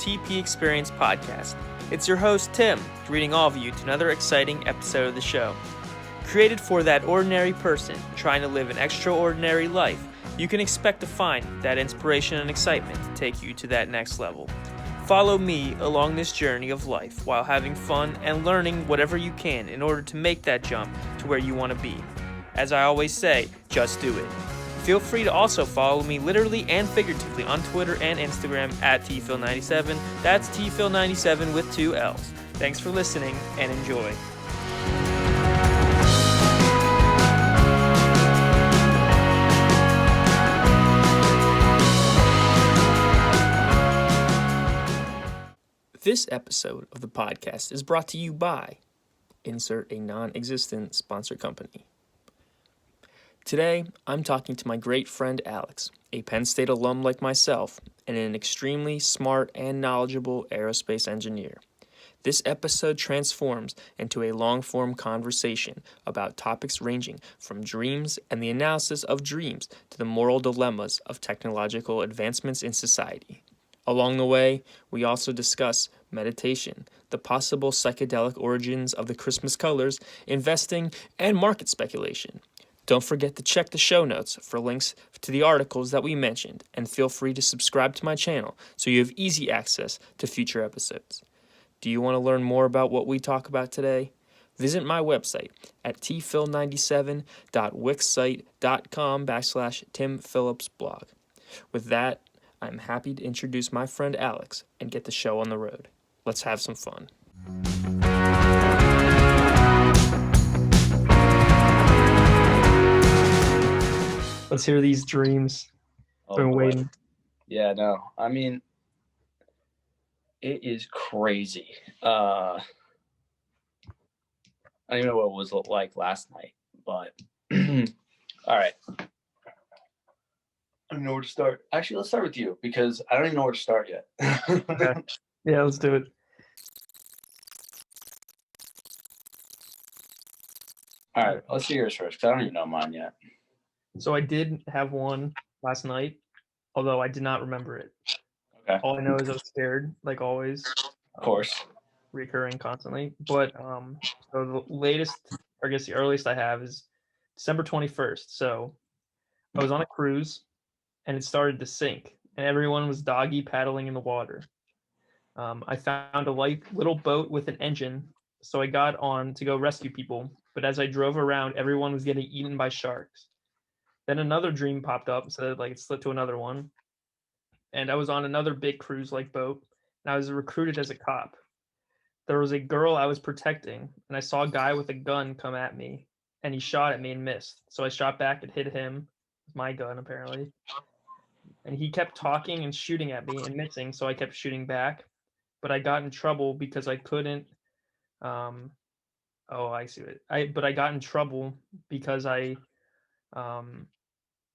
TP Experience podcast. It's your host, Tim, greeting all of you to another exciting episode of the show. Created for that ordinary person trying to live an extraordinary life, you can expect to find that inspiration and excitement to take you to that next level. Follow me along this journey of life while having fun and learning whatever you can in order to make that jump to where you want to be. As I always say, just do it. Feel free to also follow me literally and figuratively on Twitter and Instagram at tphil97. That's tphil97 with 2 L's. Thanks for listening and enjoy. This episode of the podcast is brought to you by insert a non-existent sponsor company. Today, I'm talking to my great friend Alex, a Penn State alum like myself, and an extremely smart and knowledgeable aerospace engineer. This episode transforms into a long-form conversation about topics ranging from dreams and the analysis of dreams to the moral dilemmas of technological advancements in society. Along the way, we also discuss meditation, the possible psychedelic origins of the Christmas colors, investing, and market speculation. Don't forget to check the show notes for links to the articles that we mentioned, and feel free to subscribe to my channel so you have easy access to future episodes. Do you want to learn more about what we talk about today? Visit my website at tphil97.wixsite.com/timphillipsblog. With that, I'm happy to introduce my friend Alex and get the show on the road. Let's have some fun. Let's hear these dreams. Been waiting. Yeah, no. I mean, it is crazy. I don't even know what it was like last night, but all right. I don't know where to start. Actually, let's start with you because I don't even know where to start yet. Okay. Yeah, let's do it. All right, let's see yours first because I don't even know mine yet. So I did have one last night, although I did not remember it. Okay. All I know is I was scared, like always. Of course. Recurring constantly. But so the latest, or I guess the earliest I have is December 21st. So I was on a cruise and it started to sink and everyone was doggy paddling in the water. I found a little boat with an engine, so I got on to go rescue people. But as I drove around, everyone was getting eaten by sharks. Then another dream popped up, so it slipped to another one. And I was on another big cruise-like boat, and I was recruited as a cop. There was a girl I was protecting, and I saw a guy with a gun come at me, and he shot at me and missed. So I shot back and hit him with my gun, apparently. And he kept talking and shooting at me and missing, so I kept shooting back. But I got in trouble because I couldn't. I see it. But I got in trouble because I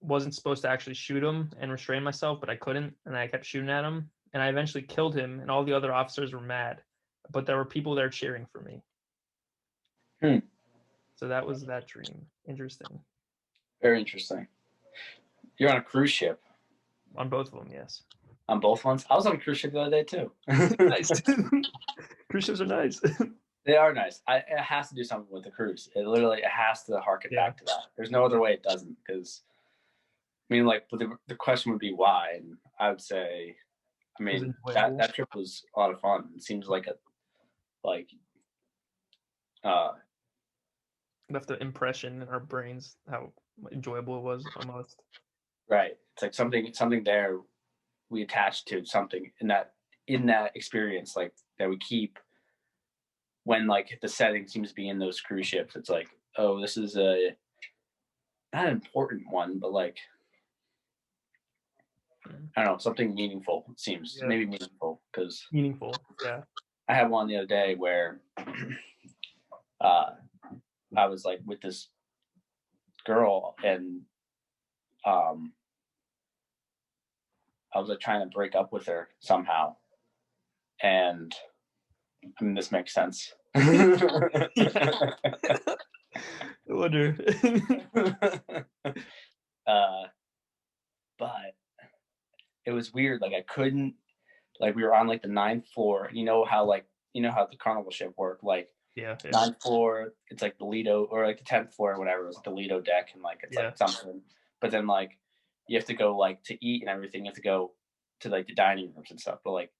wasn't supposed to actually shoot him and restrain myself, but I couldn't, and I kept shooting at him, and I eventually killed him, and all the other officers were mad, but there were people there cheering for me. So that was that dream. Interesting. Very interesting. You're on a cruise ship. On both of them, yes. On both ones? I was on a cruise ship the other day too. Nice. Cruise ships are nice. They are nice. It has to do something with the cruise. It has to harken back to that. There's no other way it doesn't, because I mean, like, but the question would be why, and I would say, I mean, that trip was a lot of fun. It seems like left an impression in our brains how enjoyable it was almost. Right. It's like something there we attach to something in that experience, like that we keep when like the setting seems to be in those cruise ships. It's like, oh, this is not an important one, but like, I don't know, something meaningful. It seems maybe meaningful because meaningful. Yeah. I had one the other day where I was like with this girl and I was like trying to break up with her somehow, and I mean this makes sense. I wonder. But it was weird. Like I couldn't like we were on like the 9th floor, and you know how the carnival ship worked, like Yeah. 9th floor, it's like the Lido, or like the 10th floor or whatever, it's the Lido deck, and like it's Yeah. like something. But then like you have to go like to eat and everything. You have to go to like the dining rooms and stuff. But like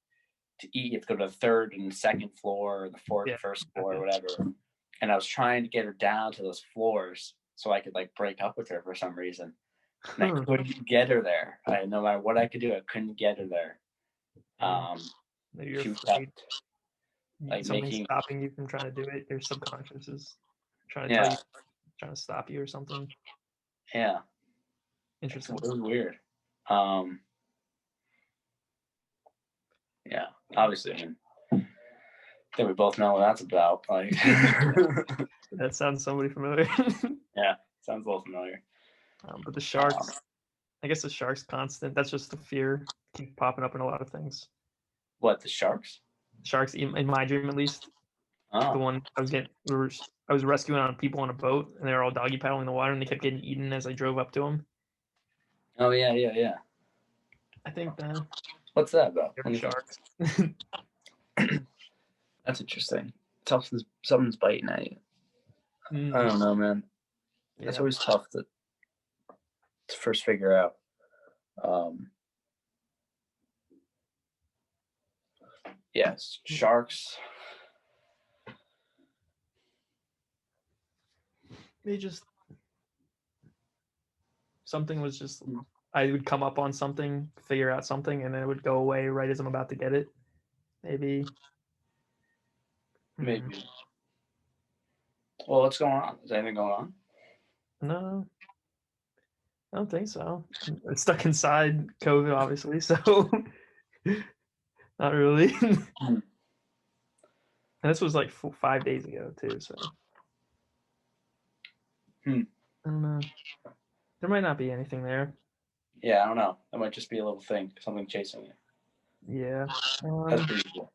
to eat, you have to go to the 3rd and 2nd floor, or the Yeah. first floor, or whatever. And I was trying to get her down to those floors so I could like break up with her for some reason. And I couldn't get her there. No matter what I could do, I couldn't get her there. Maybe you're She was afraid. like Something's making, stopping you from trying to do it. Your subconscious is trying to yeah, tell you, trying to stop you or something. yeah. Interesting. It was weird. Yeah, obviously, I mean, I think we both know what that's about. Like, That sounds somebody familiar. yeah, sounds a little familiar. But the sharks, I guess the sharks constant. That's just the fear keep popping up in a lot of things. What, the sharks? Sharks, in my dream at least, the Oh, one I was rescuing on people on a boat, and they were all doggy paddling in the water, and they kept getting eaten as I drove up to them. oh yeah. I think that What's that about? they're sharks. That's interesting. Something's biting at you. I don't know, man. Yeah. It's always tough to first figure out. Yes, sharks. They just something was just I would come up on something, figure out something, and then it would go away right as I'm about to get it. Maybe. Maybe. Well, what's going on? Is anything going on? No, I don't think so. It's stuck inside COVID, obviously, so not really. And this was like 5 days ago too, so I don't know. There might not be anything there. Yeah, I don't know. That might just be a little thing, something chasing you. Yeah. That's pretty cool.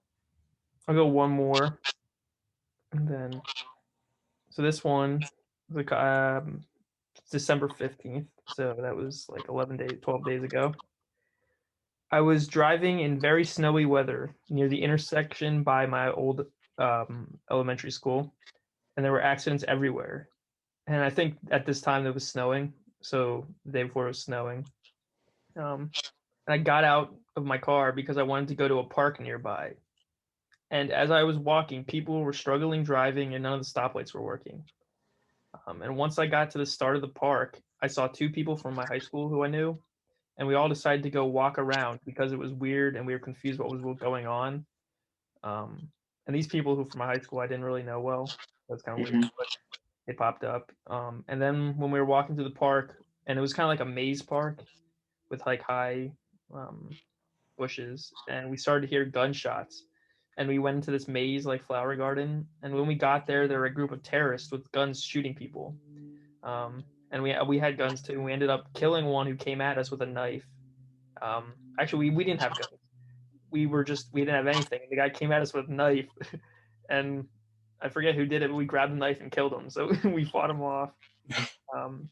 I'll go one more, and then so this one, like December 15th, so that was like 12 days ago. I was driving in very snowy weather near the intersection by my old elementary school, and there were accidents everywhere. And I think at this time it was snowing, so the day before it was snowing. And I got out of my car because I wanted to go to a park nearby. And as I was walking, people were struggling driving, and none of the stoplights were working. And once I got to the start of the park, I saw 2 people from my high school who I knew, and we all decided to go walk around because it was weird and we were confused what was going on. And these people who from my high school I didn't really know well. That's kind of weird, but they popped up. And then when we were walking through the park, and it was kind of like a maze park with like high bushes, and we started to hear gunshots. And we went into this maze like flower garden, and when we got there, there were a group of terrorists with guns shooting people. And we had guns too. And we ended up killing one who came at us with a knife. Actually, we didn't have guns. We didn't have anything. The guy came at us with a knife, and I forget who did it, but we grabbed the knife and killed him. So we fought him off. And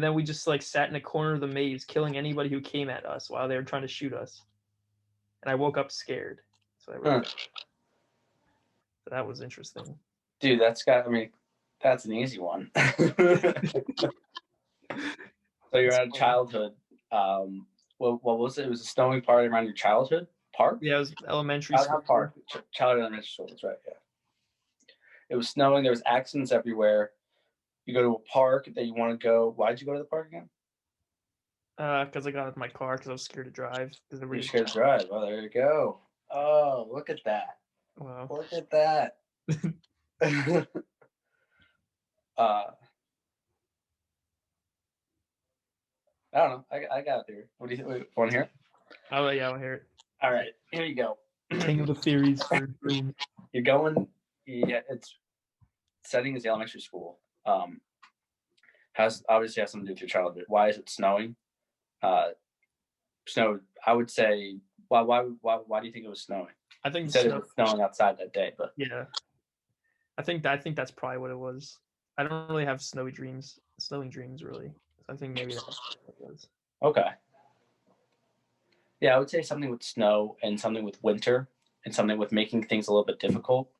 then we just like sat in a corner of the maze, killing anybody who came at us while they were trying to shoot us. And I woke up scared. So that was interesting. Dude, that's an easy one. So you're at a childhood. What was it? It was a snowing party around your childhood park? Yeah, it was elementary school. Park. Childhood elementary school, that's right, yeah. It was snowing, there was accidents everywhere. You go to a park that you want to go. Why did you go to the park again? Because I got out of my car because I was scared to drive. You're scared to drive. Oh, there you go. Oh, look at that. Wow. Look at that. I don't know. I got it here. What do you want to hear? Oh yeah, I'll hear it. All right, here you go. King of the theories for dream. You're going. Yeah, it's setting is the elementary school. Obviously has something to do with your childhood. Why is it snowing? Snow. I would say. Why do you think it was snowing? I think you said it was snowing outside that day, but yeah, I think that's probably what it was. I don't really have snowing dreams really. So I think maybe that's what it was. Okay. Yeah, I would say something with snow and something with winter and something with making things a little bit difficult.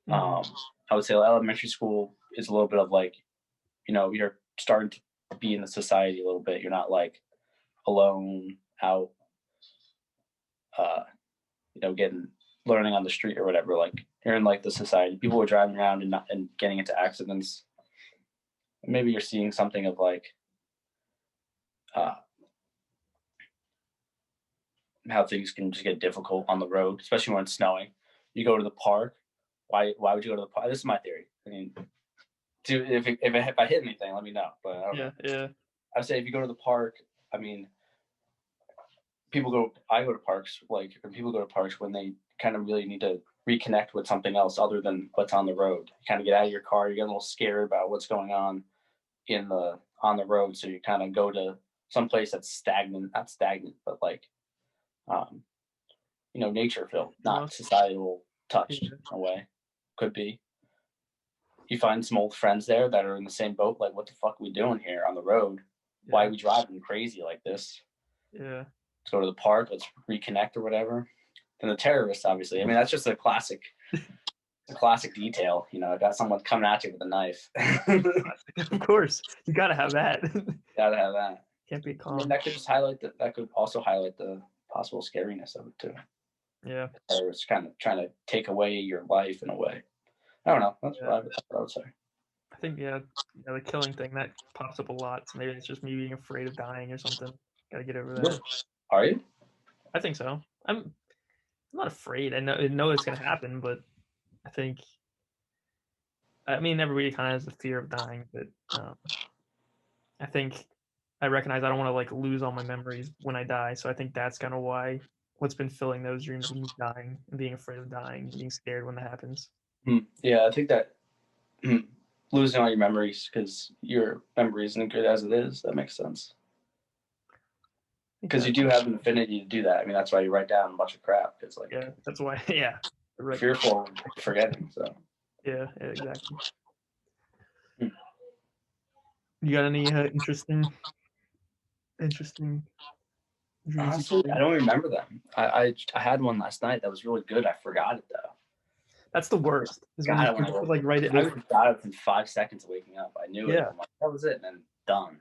Mhm. I would say elementary school is a little bit of like, you're starting to be in the society a little bit. You're not like alone out, uh, getting learning on the street or whatever. Like you're in like the society. People are driving around and getting into accidents. Maybe you're seeing something of like uh, how things can just get difficult on the road, especially when it's snowing. You go to the park. Why would you go to the park? This is my theory. I mean, if I hit anything, let me know. But I don't know. Yeah, yeah. I'd say if you go to the park, I mean, people go. I go to parks like, and people go to parks when they kind of really need to reconnect with something else other than what's on the road. You kind of get out of your car. You get a little scared about what's going on on the road, so you kind of go to some place that's stagnant, not stagnant, but like um, nature filled, not Almost. societal touched Yeah, in a way. Could be. You find some old friends there that are in the same boat. Like, what the fuck are we doing here on the road? Why are yeah, we driving crazy like this? yeah. Let's go to the park. Let's reconnect or whatever. And the terrorists, obviously. I mean, that's just a classic detail. I got someone coming at you with a knife. Of course, you gotta have that. Gotta have that. Can't be I mean, calm. that could just highlight that. That could also highlight the possible scariness of it too. Yeah, Terrorists kind of trying to take away your life in a way. I don't know. yeah. That's what I would say. I think the killing thing that pops up a lot. So maybe it's just me being afraid of dying or something. Gotta get over that. Really? Are you? I think so. I'm not afraid. I know it's gonna happen, but I think I mean everybody kind of has the fear of dying, but I think I recognize I don't want to like lose all my memories when I die. So I think that's kind of why what's been filling those dreams of me dying and being afraid of dying, being scared when that happens. Yeah, I think that losing all your memories because your memory isn't good as it is. That makes sense. I think Because you that do have an affinity to do that. I mean, that's why you write down a bunch of crap. It's like yeah, that's why yeah, you're right. fearful of forgetting. So, Yeah, exactly. hmm. You got any interesting dreams you Honestly, can I do? don't remember them. I had one last night that was really good. I forgot it though. That's the worst. Is when you Got it when I forget to woke like up. write I it. literally got it within 5 seconds of waking up. I knew it. Yeah. I'm like, that was it, and then done.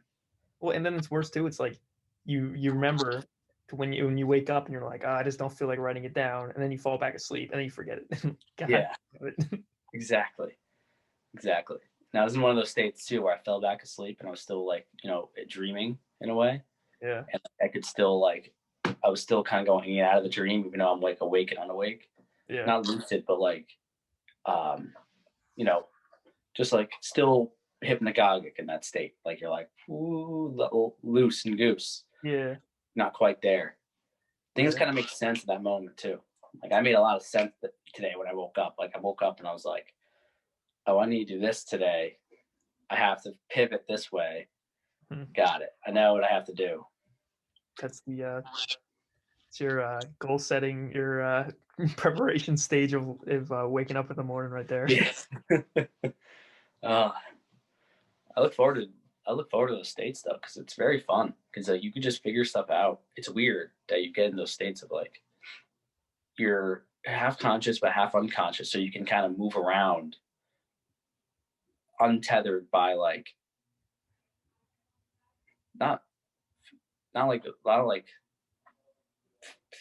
Well, and then it's worse too. It's like you remember when you wake up and you're like, oh, I just don't feel like writing it down, and then you fall back asleep and then you forget it. God Yeah, damn it. exactly, exactly. Now, I was in one of those states too where I fell back asleep and I was still like, dreaming in a way, Yeah, and I could still like, I was still kind of going in and out of the dream, even though I'm like awake and unawake, yeah, not lucid, but like, um, you know, just like still hypnagogic in that state. Like you're like, ooh, little loose and goose, yeah, not quite there. Things yeah. kind of make sense at that moment too. Like I made a lot of sense today when I woke up. Like I woke up and I was like, oh, I need to do this today. I have to pivot this way. Hmm. Got it. I know what I have to do. That's it's your goal setting, your preparation stage of waking up in the morning right there. Yes. uh, I look forward to those states though because it's very fun because you can just figure stuff out. It's weird that you get in those states of like you're half conscious but half unconscious, so you can kind of move around untethered by like not like a lot of like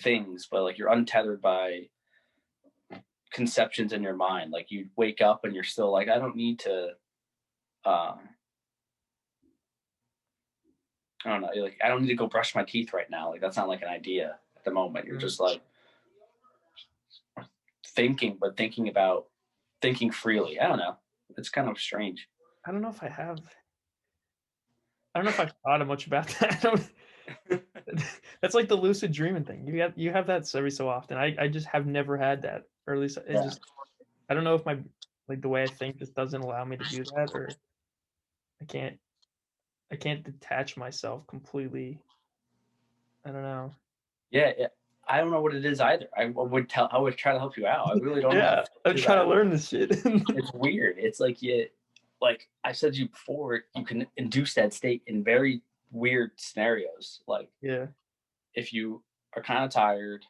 things, but like you're untethered by conceptions in your mind. Like you wake up and you're still like, I don't need to. Um, I don't know. You're like I don't need to go brush my teeth right now. Like that's not like an idea at the moment. You're Mm. just like thinking, but thinking freely. I don't know. It's kind of strange. I don't know if I have. I don't know if I've thought much about that. I don't, that's like the lucid dreaming thing. You have that every so often. I just have never had that, or at least it Yeah. just I don't know if my like the way I think just doesn't allow me to do that, or I can't I can't detach myself completely. I don't know. Yeah. Yeah. I don't know what it is either. I would try to help you out. I really don't know what Yeah, I'm it is trying to either. learn this shit. It's weird. It's like I said to you before, you can induce that state in very weird scenarios. Like Yeah, if you are kind of tired,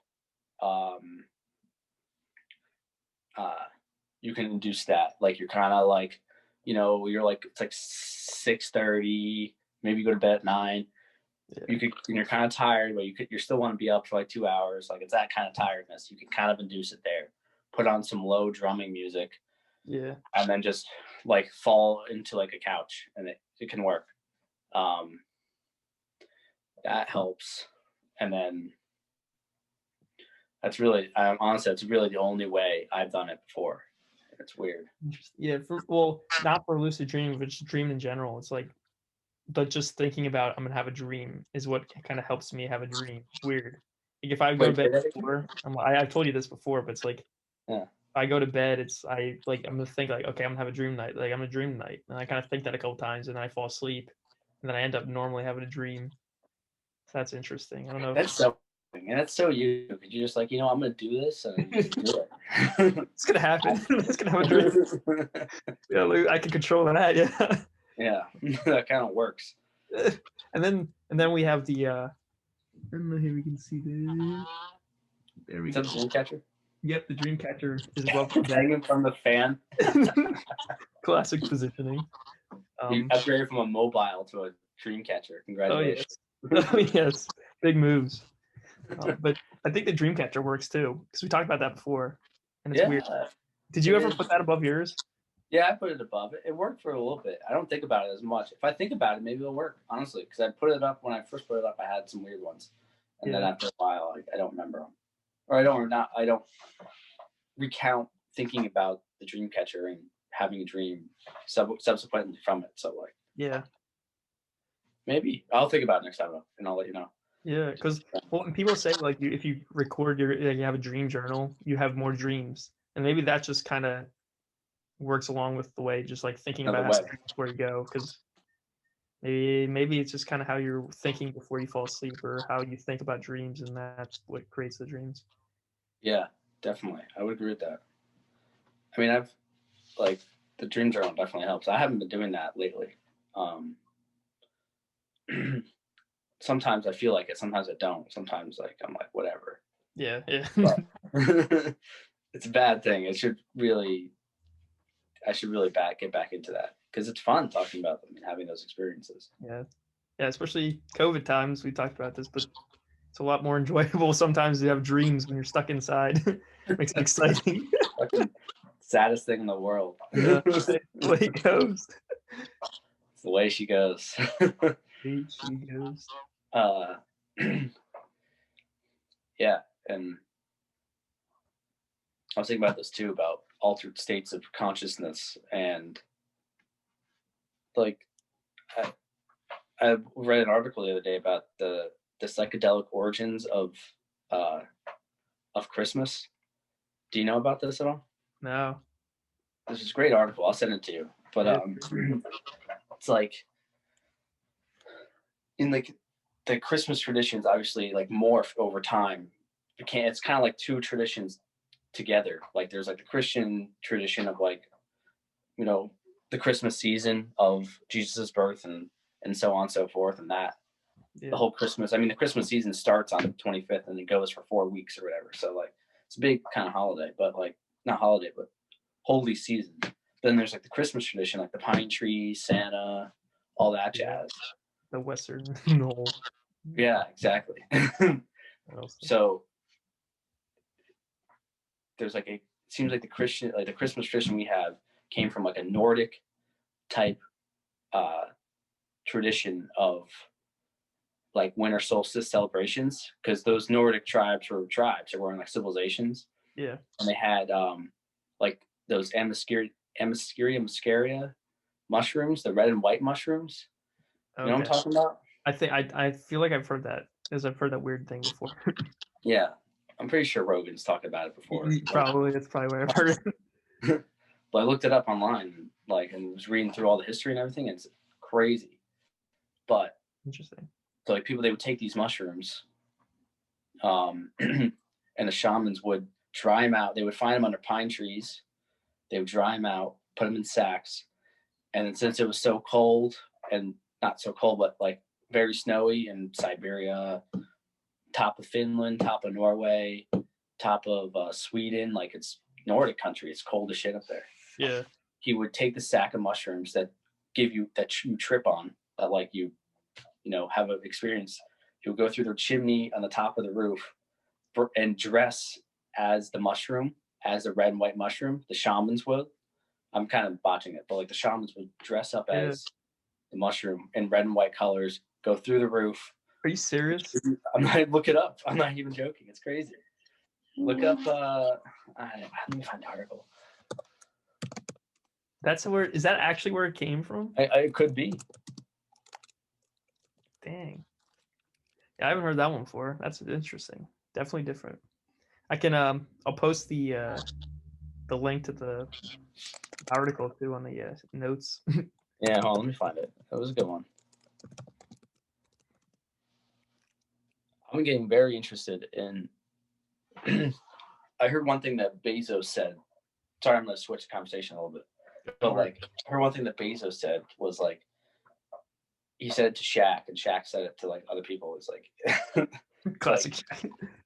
you can induce that. Like you're kind of like, you're like, it's like 6:30, maybe you go to bed at 9. Yeah. And you're kind of tired, but you still want to be up for like 2 hours. Like it's that kind of tiredness. You can kind of induce it there. Put on some low drumming music. Yeah. And then just like fall into like a couch, and it can work. That helps. And then that's really, honestly, that's really the only way I've done it before. It's weird. Yeah. Not for lucid dreaming, but just dreaming in general. It's like, but just thinking about I'm gonna have a dream is what kind of helps me have a dream. It's weird. Like if I go to bed before, I've told you this before, but it's like, yeah. If I go to bed, I'm gonna think like, okay, I'm gonna have a dream night. Like I'm gonna dream tonight, and I kind of think that a couple times, and then I fall asleep, and then I end up normally having a dream. So that's interesting. I don't know. That's so, and that's so you. Because you're just like, I'm gonna do this, and you just do it. It's gonna happen. It's gonna have a dream. Yeah, like, I can control that. Yeah. Yeah, that kind of works. And then we have the. I don't know. Here we can see this. There we go. Is that the dream catcher? Yep, the dream catcher is above hanging from the fan. Classic positioning. You upgraded from a mobile to a dream catcher. Congratulations. Oh yes, big moves. But I think the dream catcher works too, because we talked about that before, and it's weird. Did you ever put that above yours? Yeah, I put it above it. It worked for a little bit. I don't think about it as much. If I think about it, maybe it'll work, honestly, because I put it up when I first put it up. I had some weird ones, and then after a while, I don't remember them, or I don't recount thinking about the dream catcher and having a dream subsequently from it. So yeah, maybe I'll think about it next time, and I'll let you know. Yeah, because when people say like if you record you have a dream journal, you have more dreams, and maybe that just kind of works along with the way just like thinking about where you go, because maybe it's just kind of how you're thinking before you fall asleep, or how you think about dreams, and that's what creates the dreams. Yeah, definitely, I would agree with that. I mean, I've like the dream journal definitely helps. I haven't been doing that lately. Sometimes I feel like it, sometimes I don't. Sometimes like I'm like whatever. Yeah. It's a bad thing. I should really get back into that, because it's fun talking about them and having those experiences. Yeah, especially COVID times. We talked about this, but it's a lot more enjoyable sometimes to have dreams when you're stuck inside. Makes it exciting. Fucking saddest thing in the world. Yeah, the way it goes. It's the way she goes. Yeah, and I was thinking about this too, about altered states of consciousness, and like I read an article the other day about the psychedelic origins of Christmas. Do you know about this at all? No. This is a great article. I'll send it to you. But it's like in like the Christmas traditions obviously like morph over time. It's kind of like two traditions together. Like there's like the Christian tradition of like, the Christmas season of Jesus's birth and so on and so forth, and that the whole Christmas. I mean, the Christmas season starts on the 25th and it goes for 4 weeks or whatever. So like it's a big kind of holiday, but like not holiday, but holy season. Then there's like the Christmas tradition, like the pine tree, Santa, all that jazz. The Western Knoll. Yeah, exactly. So there's like it seems like the Christmas tradition we have came from like a Nordic type tradition of like winter solstice celebrations, because those Nordic tribes were in like civilizations. Yeah. And they had like those Amoskeria muscaria mushrooms, the red and white mushrooms. You know what I'm talking about? I feel like I've heard that, because I've heard that weird thing before. Yeah, I'm pretty sure Rogan's talked about it before. Probably, that's probably where I've heard it. But I looked it up online, and was reading through all the history and everything. And it's crazy. But interesting. So like people, they would take these mushrooms, and the shamans would dry them out. They would find them under pine trees. They would dry them out, put them in sacks, and then since it was so cold, and not so cold, but like very snowy in Siberia, top of Finland, top of Norway, top of Sweden. Like it's Nordic country. It's cold as shit up there. Yeah. He would take the sack of mushrooms that give you that you trip on, that like you have an experience. He would go through the chimney on the top of the roof and dress as the mushroom, as the red and white mushroom. The shamans would. I'm kind of botching it, but like the shamans would dress up as the mushroom in red and white colors, go through the roof. Are you serious? I'm not, look it up. I'm not even joking. It's crazy. Look up. Let me find the article. That's where. Is that actually where it came from? It could be. Dang. Yeah, I haven't heard that one before. That's interesting. Definitely different. I can. I'll post the link to the article too on the notes. Yeah, hold on, let me find it. That was a good one. I'm getting very interested in. I heard one thing that Bezos said. Sorry, I'm going to switch the conversation a little bit. But like, I heard one thing that Bezos said was like, he said it to Shaq, and Shaq said it to like other people. It's like, classic.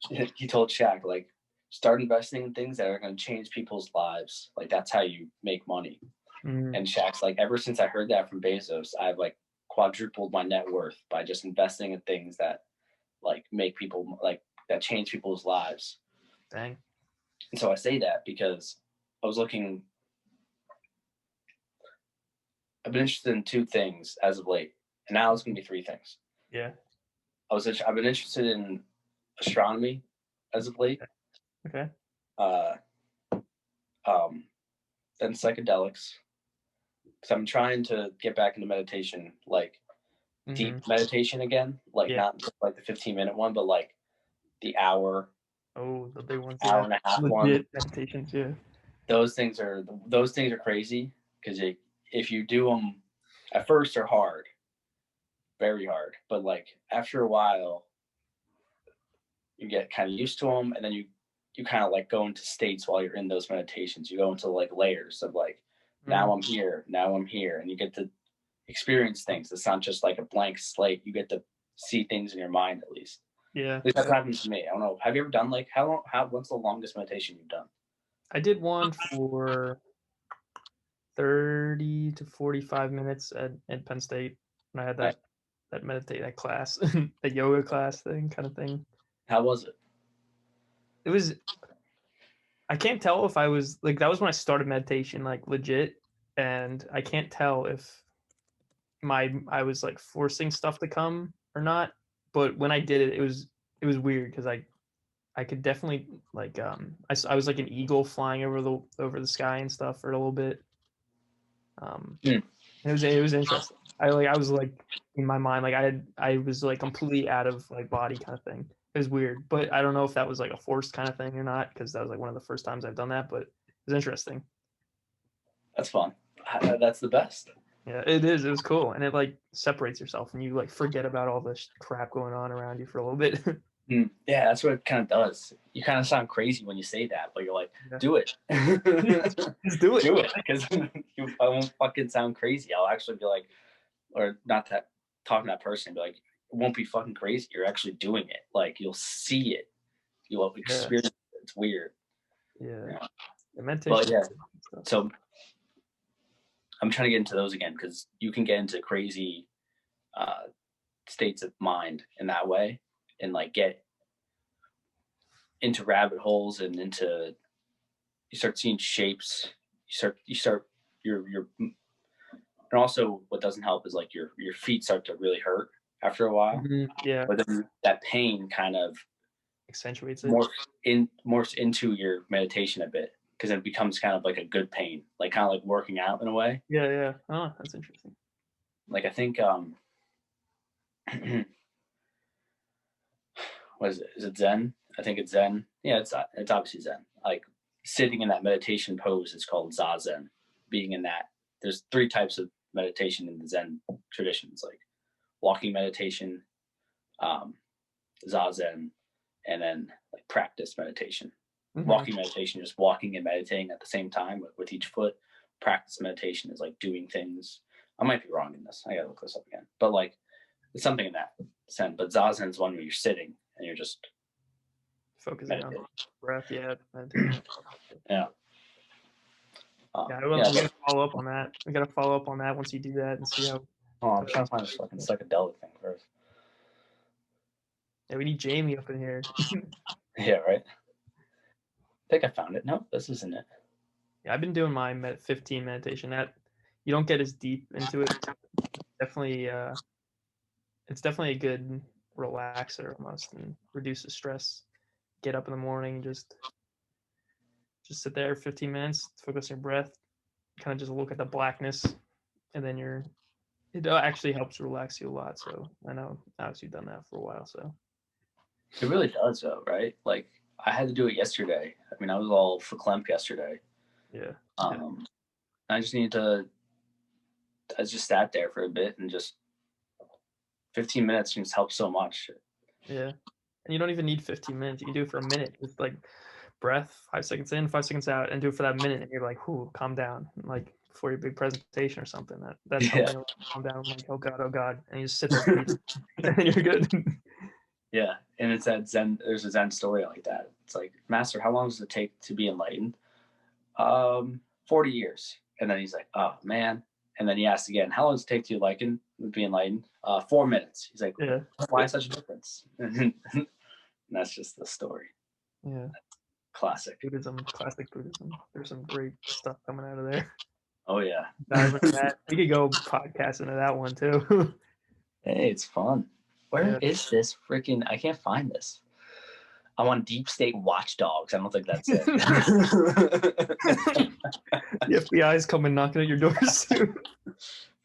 Like, he told Shaq like, start investing in things that are going to change people's lives. Like that's how you make money. And Shaq's like, ever since I heard that from Bezos, I've like quadrupled my net worth by just investing in things that like make people like that change people's lives. Dang. And so I say that because I was looking. I've been interested in 2 things as of late, and now it's going to be 3 things. Yeah. I've been interested in astronomy as of late. Okay. Then psychedelics. Because I'm trying to get back into meditation, like deep meditation again, like not just like the 15-minute one, but like the hour. Oh, the big ones. Hour and a half legit one. Meditations, yeah. Those things are crazy because if you do them at first, they're hard, very hard. But like after a while, you get kind of used to them, and then you kind of like go into states while you're in those meditations. You go into like layers of like, now I'm here, and you get to experience things. It's not just like a blank slate. You get to see things in your mind at least. Yeah. At least that's happened to me. I don't know. Have you ever done like what's the longest meditation you've done? I did one for 30 to 45 minutes at Penn State when I had that class, that yoga class kind of thing. How was it? It was, I can't tell if I was like, that was when I started meditation, like legit. And I can't tell if I was like forcing stuff to come or not. But when I did it, it was weird because I could definitely like, I was like an eagle flying over the sky and stuff for a little bit. It was interesting. I was like in my mind, like I was like completely out of like body kind of thing. It was weird, but I don't know if that was like a forced kind of thing or not, because that was like one of the first times I've done that, but it was interesting. That's fun. That's the best. Yeah, it is. It was cool, and it like separates yourself, and you like forget about all this crap going on around you for a little bit. Yeah, that's what it kind of does. You kind of sound crazy when you say that, but you're like, do it. Just do it. Do it, because I won't fucking sound crazy. I'll actually be like, or not that talking to that person, be like, it won't be fucking crazy. You're actually doing it. Like you'll see it. You'll experience it. It's weird. Yeah. Meditation. But yeah, so I'm trying to get into those again because you can get into crazy states of mind in that way, and like get into rabbit holes and into, you start seeing shapes. You start your and also what doesn't help is like your feet start to really hurt after a while. Yeah. But then that pain kind of accentuates it. Morphs into your meditation a bit, because it becomes kind of like a good pain, like kind of like working out in a way. Yeah. Oh, that's interesting. Like I think what is it? Is it Zen? I think it's Zen. Yeah, it's obviously Zen. Like sitting in that meditation pose is called Zazen. Being in that, there's 3 types of meditation in the Zen traditions, like walking meditation, Zazen, and then like practice meditation. Walking meditation, just walking and meditating at the same time with each foot. Practice meditation is like doing things. I might be wrong in this. I gotta look this up again. But like it's something in that sense. But Zazen is one where you're sitting and you're just Focusing on meditating. breath, meditation. Yeah. We Yeah. gotta follow up on that. We gotta follow up on that once you do that and see how. Oh, I'm trying to find this fucking psychedelic thing first. Yeah, we need Jamie up in here. Yeah, right. I think I found it. No, this isn't it. Yeah, I've been doing my 15 meditation. That you don't get as deep into it. Definitely, it's definitely a good relaxer almost and reduces stress. Get up in the morning, just sit there 15 minutes, focus on your breath, kind of just look at the blackness, and then it actually helps relax you a lot. So I know Alex, you've done that for a while. So It really does, though, right? Like I had to do it yesterday. I mean, I was all verklempt yesterday. yeah. I just needed to. I just sat there for a bit and just 15 minutes just helped so much. Yeah. And you don't even need 15 minutes. You can do it for a minute. Just like breath, 5 seconds in, 5 seconds out, and do it for that minute. And you're like, "Ooh, calm down." Like before your big presentation or something. That's Yeah. helping calm down. I'm like, oh god, and you just sit there, breathe, and you're good. Yeah, and it's that Zen. There's a Zen story like that. It's like, Master, how long does it take to be enlightened? 40 years. And then he's like, oh man. And then he asked again, how long does it take to be enlightened? 4 minutes. He's like, Yeah. why such a difference? And that's just the story. Yeah. Classic. Classic Buddhism. There's some great stuff coming out of there. Oh yeah. Dive into that. We could go podcast into that one too. Hey, it's fun. Where is this freaking? I can't find this. I'm on Deep State Watchdogs. I don't think that's it. The FBI's coming knocking at your doors too.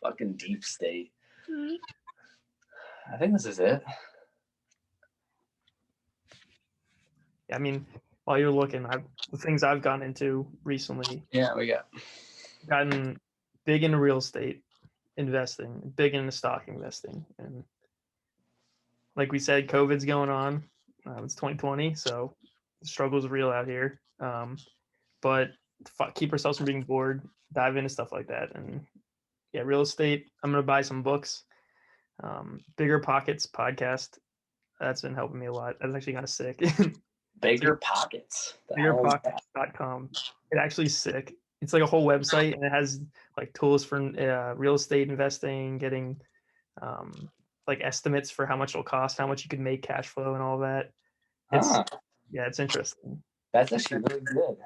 Fucking Deep State. I think this is it. I mean, while you're looking, the things I've gotten into recently. Yeah, we got. Gotten big into real estate investing, big into stock investing, and like we said, COVID's going on. It's 2020, so the struggle's real out here. But keep ourselves from being bored. Dive into stuff like that, and yeah, real estate. I'm gonna buy some books. Bigger Pockets podcast. That's been helping me a lot. That's actually kind of sick. Bigger Pockets. Biggerpockets.com. It's actually sick. It's like a whole website, and it has like tools for real estate investing, getting like estimates for how much it'll cost, how much you could make cash flow, and all that. It's interesting. That's actually really good.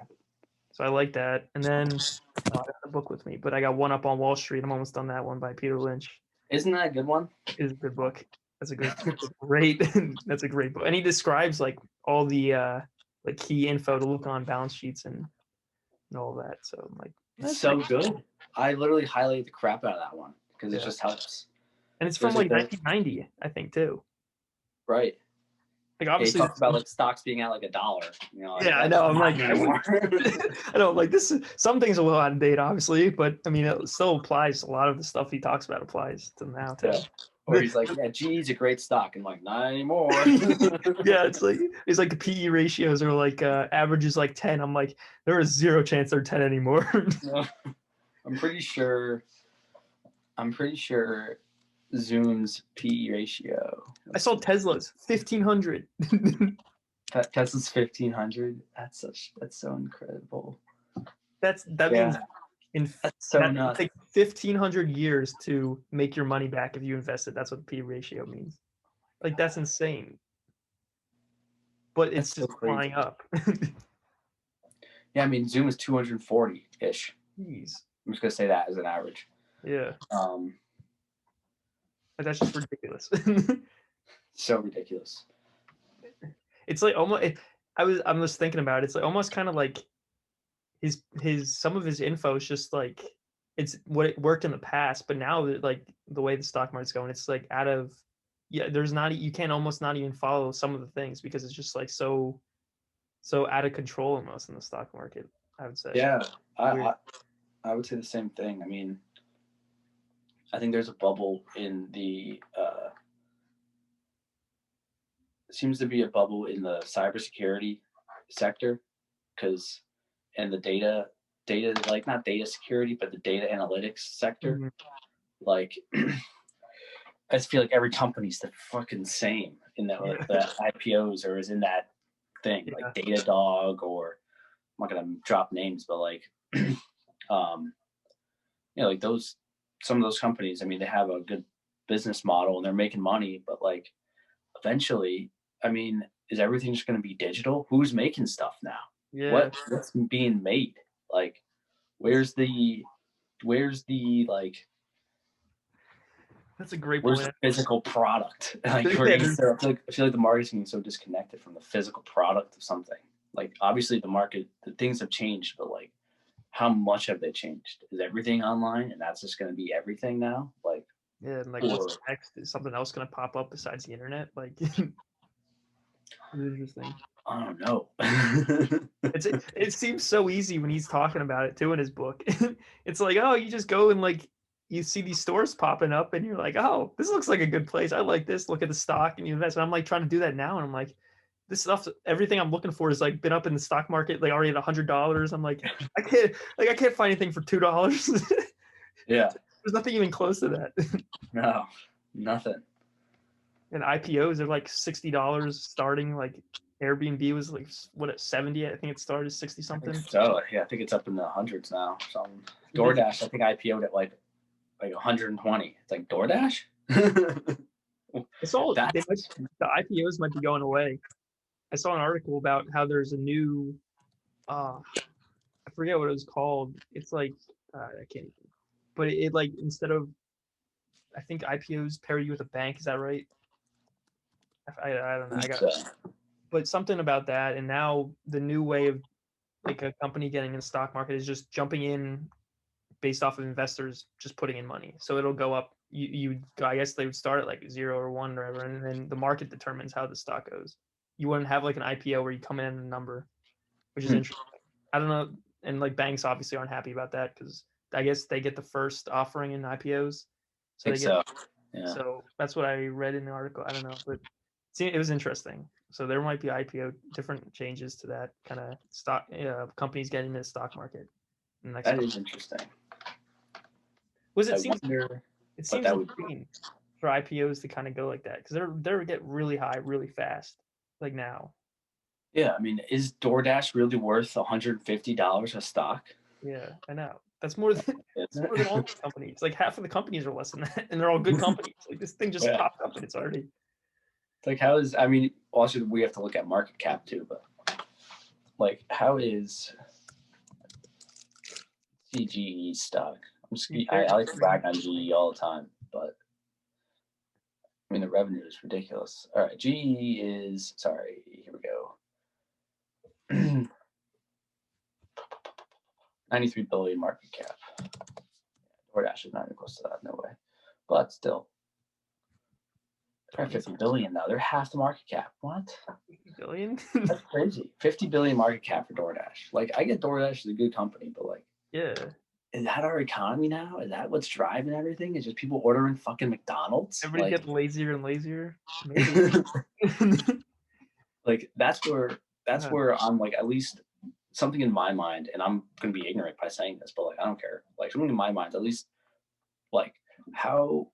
So I like that. And then I got the book with me, but I got One Up on Wall Street. I'm almost done that one by Peter Lynch. Isn't that a good one? It is a good book. That's a great that's a great book. And he describes like all the like key info to look on balance sheets and all that. So I'm like, it's so good. I literally highlight the crap out of that one because it just helps. And it's from like 1990, I think, too. Right. Like obviously, he talks about like stocks being at like $1. You know. Like, yeah, I know. I'm like, I know. Like this is some things a little out of date, obviously, but I mean, it still applies. A lot of the stuff he talks about applies to now too. Yeah. Or he's like, yeah, GE's a great stock. I'm like, not anymore. Yeah, it's like the PE ratios are like average is like 10. I'm like, there is zero chance they're 10 anymore. No. I'm pretty sure Zoom's PE ratio. I saw Tesla's 1,500. Tesla's 1,500. That's so incredible. That means that's so nuts. It's like 1,500 years to make your money back if you invested. That's what the PE ratio means. Like that's insane. But it's just flying up. Yeah, I mean Zoom is 240-ish. Jeez. I'm just gonna say that as an average. Yeah. But that's just ridiculous. So ridiculous. It's like almost. I'm just thinking about it. It's like almost kind of like his some of his info is just like it's what it worked in the past, but now like the way the stock market's going, it's like out of there's not you can't almost not even follow some of the things because it's just like so out of control almost in the stock market. I would say. Yeah, I would say the same thing. I mean, I think there's a bubble in the seems to be a bubble in the cybersecurity sector and the data like not data security but the data analytics sector. Mm-hmm. Like I just feel like every company's the fucking same in the, Yeah. the IPOs or is in that thing, like Datadog, or I'm not gonna drop names, but like like those, some of those companies, I mean, they have a good business model and they're making money, but like eventually, I mean, is everything just gonna be digital? Who's making stuff now? Yeah. What's being made? Like where's the like That's a great where's point. the physical product? Like Yeah, I feel like the marketing is so disconnected from the physical product of something. Like obviously the things have changed, but like how much have they changed? Is everything online and that's just going to be everything now? Like and like or what's next? Is something else going to pop up besides the internet? Like it's interesting. I don't know. It seems so easy when he's talking about it too in his book. It's like, oh, you just go and like you see these stores popping up and you're like, oh, this looks like a good place. I like this. Look at the stock and you invest. And I'm like trying to do that now, and I'm like, this stuff, everything I'm looking for is like been up in the stock market, like already at $100. I'm like, I can't find anything for $2. Yeah. There's nothing even close to that. No, nothing. And IPOs are like $60 starting. Like Airbnb was like what at 70? I think it started 60 something. So yeah, I think it's up in the hundreds now. So DoorDash, I think IPO'd at like 120. It's like DoorDash. It's all the IPOs might be going away. I saw an article about how there's a new, I forget what it was called. It's like I can't even. But it like instead of, I think IPOs pair you with a bank. Is that right? I don't know. But something about that. And now the new way of like a company getting in the stock market is just jumping in based off of investors just putting in money. So it'll go up. I guess they would start at like 0 or 1 or whatever, and then the market determines how the stock goes. You wouldn't have like an IPO where you come in at a number, which is interesting. I don't know, and like banks obviously aren't happy about that because I guess they get the first offering in IPOs, so they get. Yeah. So that's what I read in the article. I don't know, but it was interesting. So there might be IPO different changes to that kind of stock companies getting into the stock market. That is interesting. It seems that would insane for IPOs to kind of go like that because they're get really high really fast like now. Yeah, I mean, is DoorDash really worth $150 a stock? Yeah, I know. That's more than all the companies. Like half of the companies are less than that, and they're all good companies. Like this thing just popped up and it's already. It's like how is, I mean, also we have to look at market cap too, but like how is GE stock? I like to brag on GE all the time, but I mean the revenue is ridiculous. All right, GE is here we go. 93 billion market cap. DoorDash is not even close to that, no way. But still, they're 50 billion now. They're half the market cap. What? 50 billion? That's crazy. 50 billion market cap for DoorDash. Like, I get DoorDash is a good company, but like, yeah. Is that our economy now? Is that what's driving everything? Is just people ordering fucking McDonald's? Everybody gets lazier and lazier. Like that's where I'm like, at least something in my mind, and I'm gonna be ignorant by saying this, but like I don't care. Like something in my mind, at least, like how,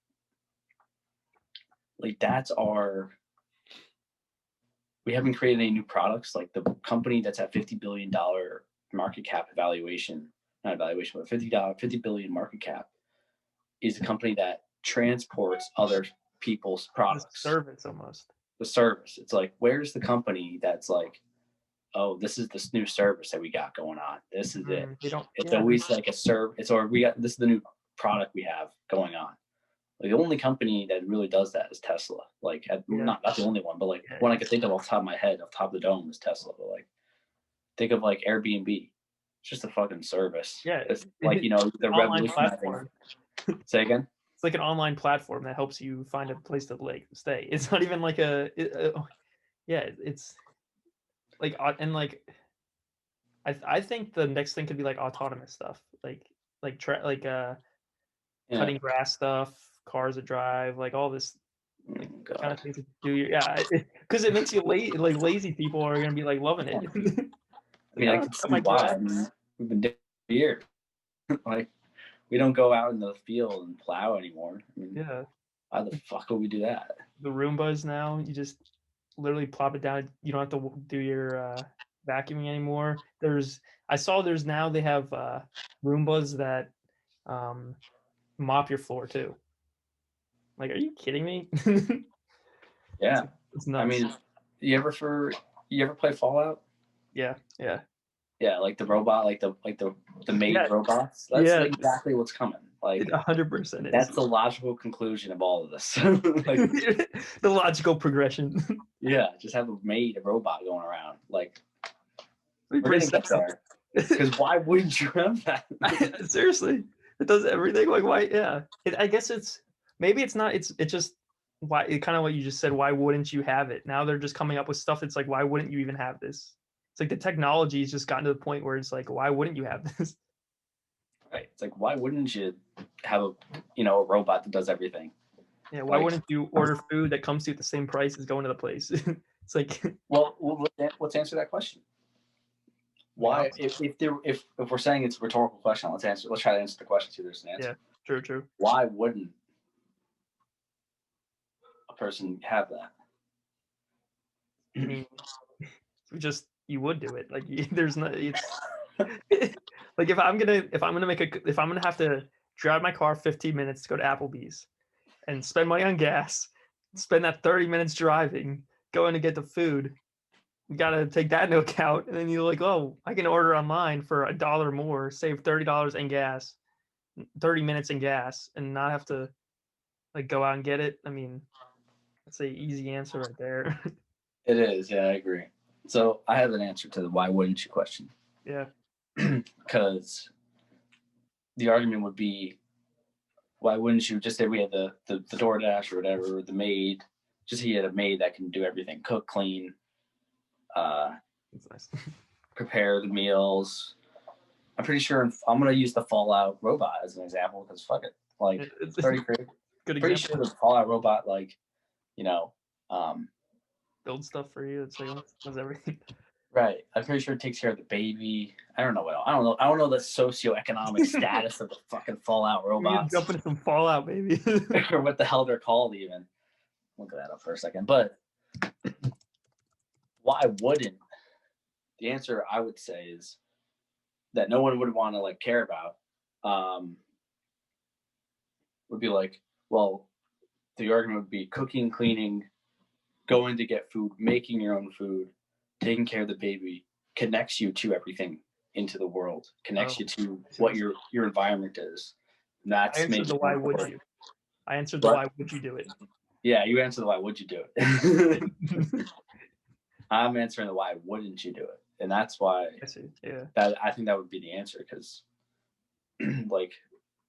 like we haven't created any new products. Like the company that's at $50 billion market cap evaluation, not evaluation, but $50 billion market cap is a company that transports other people's products. The service almost. The service. It's like, where's the company that's like, oh, this is this new service that we got going on. This is it. It's always like a service, or this is the new product we have going on. Like the only company that really does that is Tesla. Like not the only one, but like one I could think of off the top of my head, off the top of the dome, is Tesla. But like think of like Airbnb. It's just a fucking service. Yeah. It's like, the revolutionizing. Say again? It's like an online platform that helps you find a place to stay. It's not even like it's like, and like I think the next thing could be like autonomous stuff, cutting grass stuff, cars that drive, like all this kind of things to do. Because it makes you lazy people are gonna be like loving it. I mean, I can see why. I mean, we've been doing it for years. Like, we don't go out in the field and plow anymore. I mean, why the fuck would we do that? The Roombas now, you just literally plop it down. You don't have to do your vacuuming anymore. I saw now they have Roombas that mop your floor too. Like, are you kidding me? Yeah. It's I nuts. mean, you ever play Fallout? Yeah. Yeah, like the robot, like the maid Yeah. robots. That's Yeah. exactly what's coming. It Like 100% is. that's the logical conclusion of all of this. Like, The logical progression. yeah, just have a maid, a robot going around. Like It'd be we're pretty gonna get sexy. there. Because why wouldn't you have that? Seriously, it does everything. Like, why? Yeah, I guess maybe it's not. It's just why. It kind of what you just said. Why wouldn't you have it? Now they're just coming up with stuff that's like, why wouldn't you even have this? It's like the technology has just gotten to the point where it's like, why wouldn't you have this? Right. It's like why wouldn't you have a robot that does everything? Yeah, why Like, wouldn't you order food that comes to you at the same price as going to the place? It's like, well, let's answer that question. Why, if we're saying it's a rhetorical question, let's try to answer the question. See if there's an answer. Yeah, true. Why wouldn't a person have that? I mean, you would do it. Like, there's no. It's like if I'm gonna have to drive my car 15 minutes to go to Applebee's and spend money on gas, spend that 30 minutes driving, going to get the food. You gotta take that into account, and then you're like, oh, I can order online for $1 more, save $30 in gas, 30 minutes in gas, and not have to like go out and get it. I mean, that's an easy answer right there. It is. Yeah, I agree. So I have an answer to the why wouldn't you question. Yeah. Because the argument would be, why wouldn't you just say we had the DoorDash or whatever, or the maid, just he had a maid that can do everything, cook, clean, That's nice. prepare the meals. I'm pretty sure I'm going to use the Fallout robot as an example because fuck it. Like, It's pretty great. good Pretty example. sure the Fallout robot, like, Build stuff for you. It's like does everything. right. I'm pretty sure it takes care of the baby. I don't know what else. I don't know the socioeconomic status of the fucking Fallout We can robots jump into some Fallout, baby. or what the hell they're called even. Look that up for a second. But why wouldn't? The answer I would say is that no one would want to like care about. Would be like, well, the argument would be cooking, cleaning, going to get food, making your own food, taking care of the baby connects you to everything into the world, connects you to what your environment is. And that's I answered the why would you. I answered the why would you do it. Yeah, you answered the why would you do it. I'm answering the why wouldn't you do it, and that's why. I see. Yeah. I think that would be the answer because, like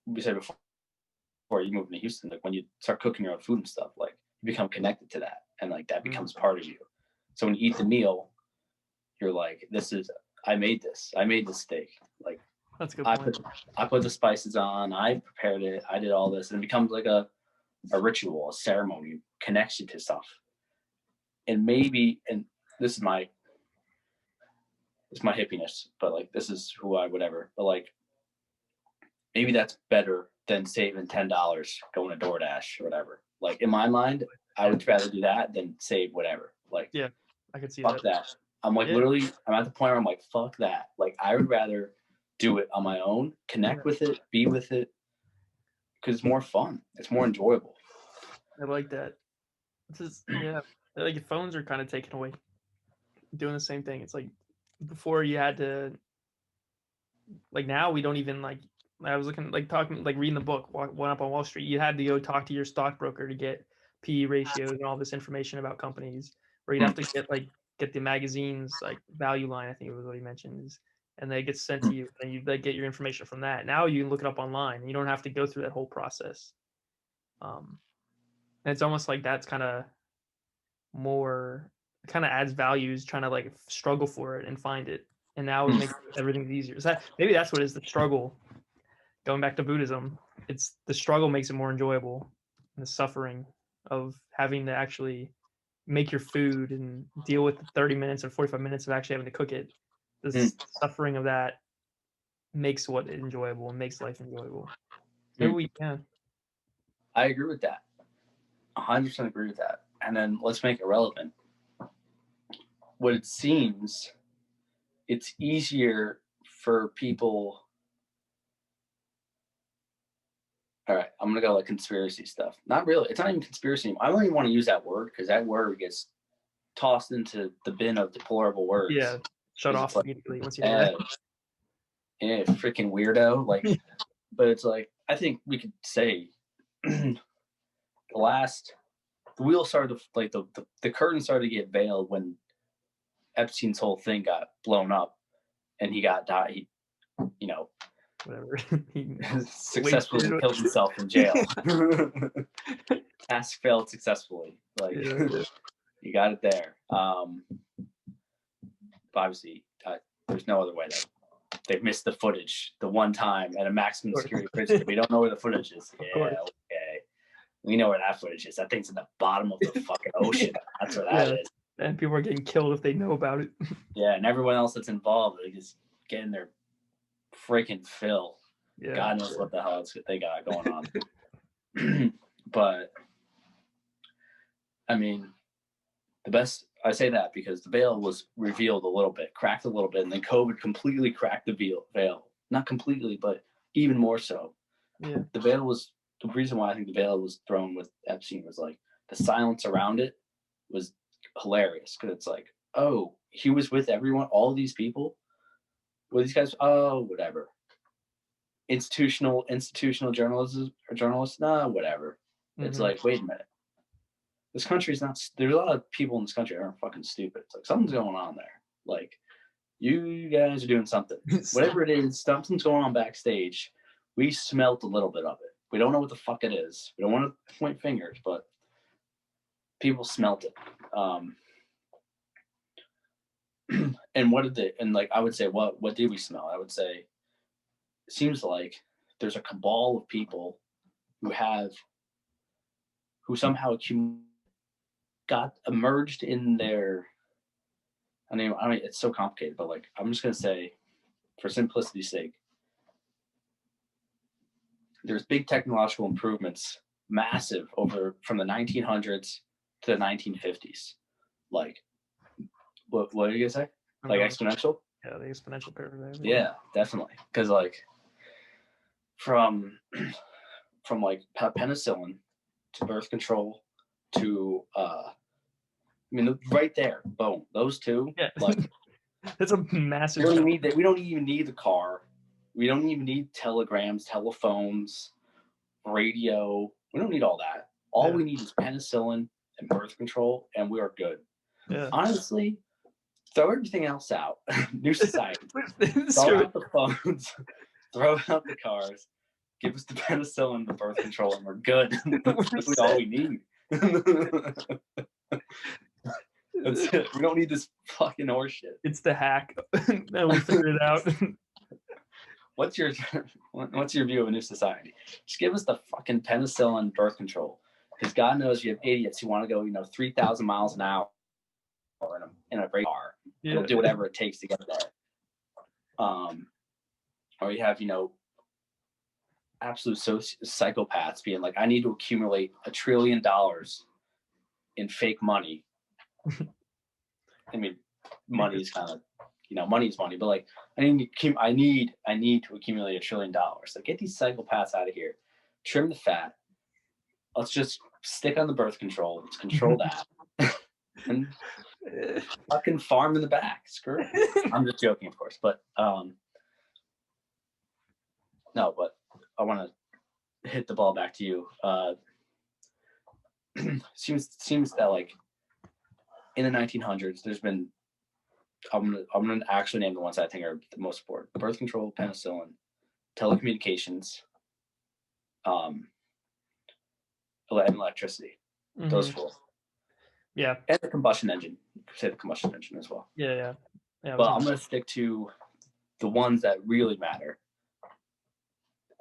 we said before, you move to Houston, like when you start cooking your own food and stuff, like you become connected to that, and like that becomes part of you. So when you eat the meal, you're like, I made this steak. Like that's a good point. I put the spices on, I prepared it, I did all this, and it becomes like a ritual, a ceremony, connects you to stuff. And maybe, and this is my hippiness, but like this is who I whatever. But like maybe that's better than saving $10 going to DoorDash or whatever. Like in my mind, I would rather do that than save whatever. Like yeah, I could see fuck that. I'm like literally, I'm at the point where I'm like, fuck that. Like I would rather do it on my own, connect with it, be with it, because it's more fun. It's more enjoyable. I like that. Like phones are kind of taken away. Doing the same thing. It's like before you had to. Like now we don't even like. I was looking reading the book One Up on Wall Street. You had to go talk to your stockbroker to get PE ratios and all this information about companies, or you'd have to get the magazines like Value Line. I think it was what he mentioned, and they get sent to you, and you get your information from that. Now you can look it up online. And you don't have to go through that whole process. And it's almost like that's kind of more kind of adds values trying to like struggle for it and find it, and now it makes everything easier. So maybe that's what is the struggle. Going back to Buddhism, it's the struggle makes it more enjoyable, and the suffering of having to actually make your food and deal with the 30 minutes or 45 minutes of actually having to cook it. The suffering of that makes what enjoyable and makes life enjoyable. Maybe we can. I agree with that. 100% agree with that. And then let's make it relevant. what it seems, it's easier for people. All right, I'm gonna go like conspiracy stuff. Not really. It's not even conspiracy. I don't even want to use that word because that word gets tossed into the bin of deplorable words. Yeah, shut off like, immediately once you hear that. Yeah, freaking weirdo. Like, but it's like I think we could say the wheel started to, like the curtain started to get veiled when Epstein's whole thing got blown up, and he got died. He, you know, Whatever. He successfully killed himself in jail. Task failed successfully. Like, yeah. you got it there. But obviously, there's no other way that they've missed the footage the one time at a maximum security prison. We don't know where the footage is. Yeah, okay. We know where that footage is. That thing's in the bottom of the fucking ocean. That's where that is. And people are getting killed if they know about it. Yeah, and everyone else that's involved, they just getting their freaking fill. Yeah, God knows what the hell they got going on. But I mean, I say that because the veil was revealed a little bit, cracked a little bit, and then COVID completely cracked the veil. Not completely, but even more so. Yeah. The reason why I think the veil was thrown with Epstein was like the silence around it was hilarious because it's like, oh, he was with everyone, all these people, with these guys. Oh, whatever. Institutional journalists, nah, whatever. It's like, wait a minute. This country's not. There's a lot of people in this country that aren't fucking stupid. It's like something's going on there. Like, you guys are doing something. Whatever it is, something's going on backstage. We smelt a little bit of it. We don't know what the fuck it is. We don't want to point fingers, but people smelt it. And what did they? And like, I would say, what did we smell? I would say, it seems like there's a cabal of people who somehow got emerged in their. I mean, it's so complicated, but like, I'm just gonna say, for simplicity's sake, there's big technological improvements, massive from the 1900s to the 1950s. Like, what are you gonna say? Like exponential? Yeah, the exponential curve. Yeah, definitely. Because like, from like penicillin to birth control to I mean, right there, boom, those two. Yeah. Like, that's a massive. We don't even need the car. We don't even need telegrams, telephones, radio. We don't need all that. All we need is penicillin and birth control, and we are good. Yeah. Honestly, throw everything else out. New society. Throw out the phones. Throw out the cars. Give us the penicillin, the birth control, and we're good. That's really all we need. That's it. We don't need this fucking horseshit. It's the hack. Then we figured it out. What's your view of a new society? Just give us the fucking penicillin, birth control, because God knows you have idiots who want to go, 3,000 miles an hour in a great car. Yeah. It'll do whatever it takes to get there. Or you have, absolute psychopaths being like, I need to accumulate $1 trillion in fake money. I mean, money is kind of, money is money, but like, I need to accumulate $1 trillion. So get these psychopaths out of here. Trim the fat. Let's just stick on the birth control. Let's control that. And fucking farm in the back. Screw it. I'm just joking, of course, but no, but I want to hit the ball back to you. Seems that like in the 1900s, there's been. I'm gonna actually name the ones I think are the most important: birth control, penicillin, telecommunications, and electricity. Mm-hmm. Those four. Yeah. And the combustion engine. You could say the combustion engine as well. Yeah. But I'm gonna stick to the ones that really matter.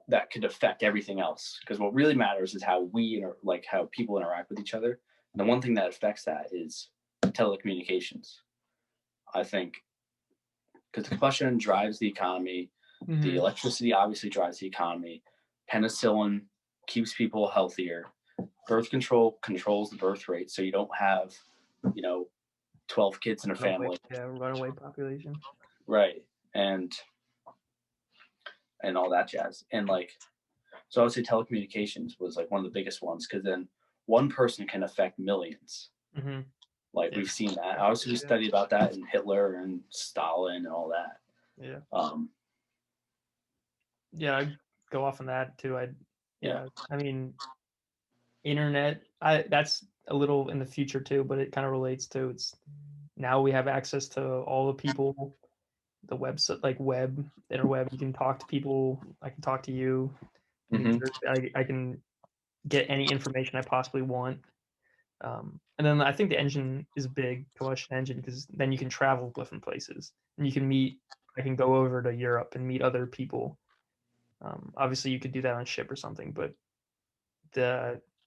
That could affect everything else, because what really matters is how how people interact with each other. And the one thing that affects that is telecommunications. I think because the combustion drives the economy, the electricity obviously drives the economy. Penicillin keeps people healthier. Birth control controls the birth rate, so you don't have, 12 kids in a family. Runaway population. Right. And all that jazz. And like, so I would say telecommunications was like one of the biggest ones, because then one person can affect millions. Mm-hmm. Like we've seen that. Obviously, we studied about that in Hitler and Stalin and all that. Yeah. Yeah, I'd go off on that too. I mean, internet. That's a little in the future too, but it kind of relates to it's now we have access to all the people, the website, like interweb. You can talk to people. I can talk to you. I can get any information I possibly want. And then I think the engine is big, combustion engine, because then you can travel different places and you can meet. I can go over to Europe and meet other people. Obviously, you could do that on a ship or something, but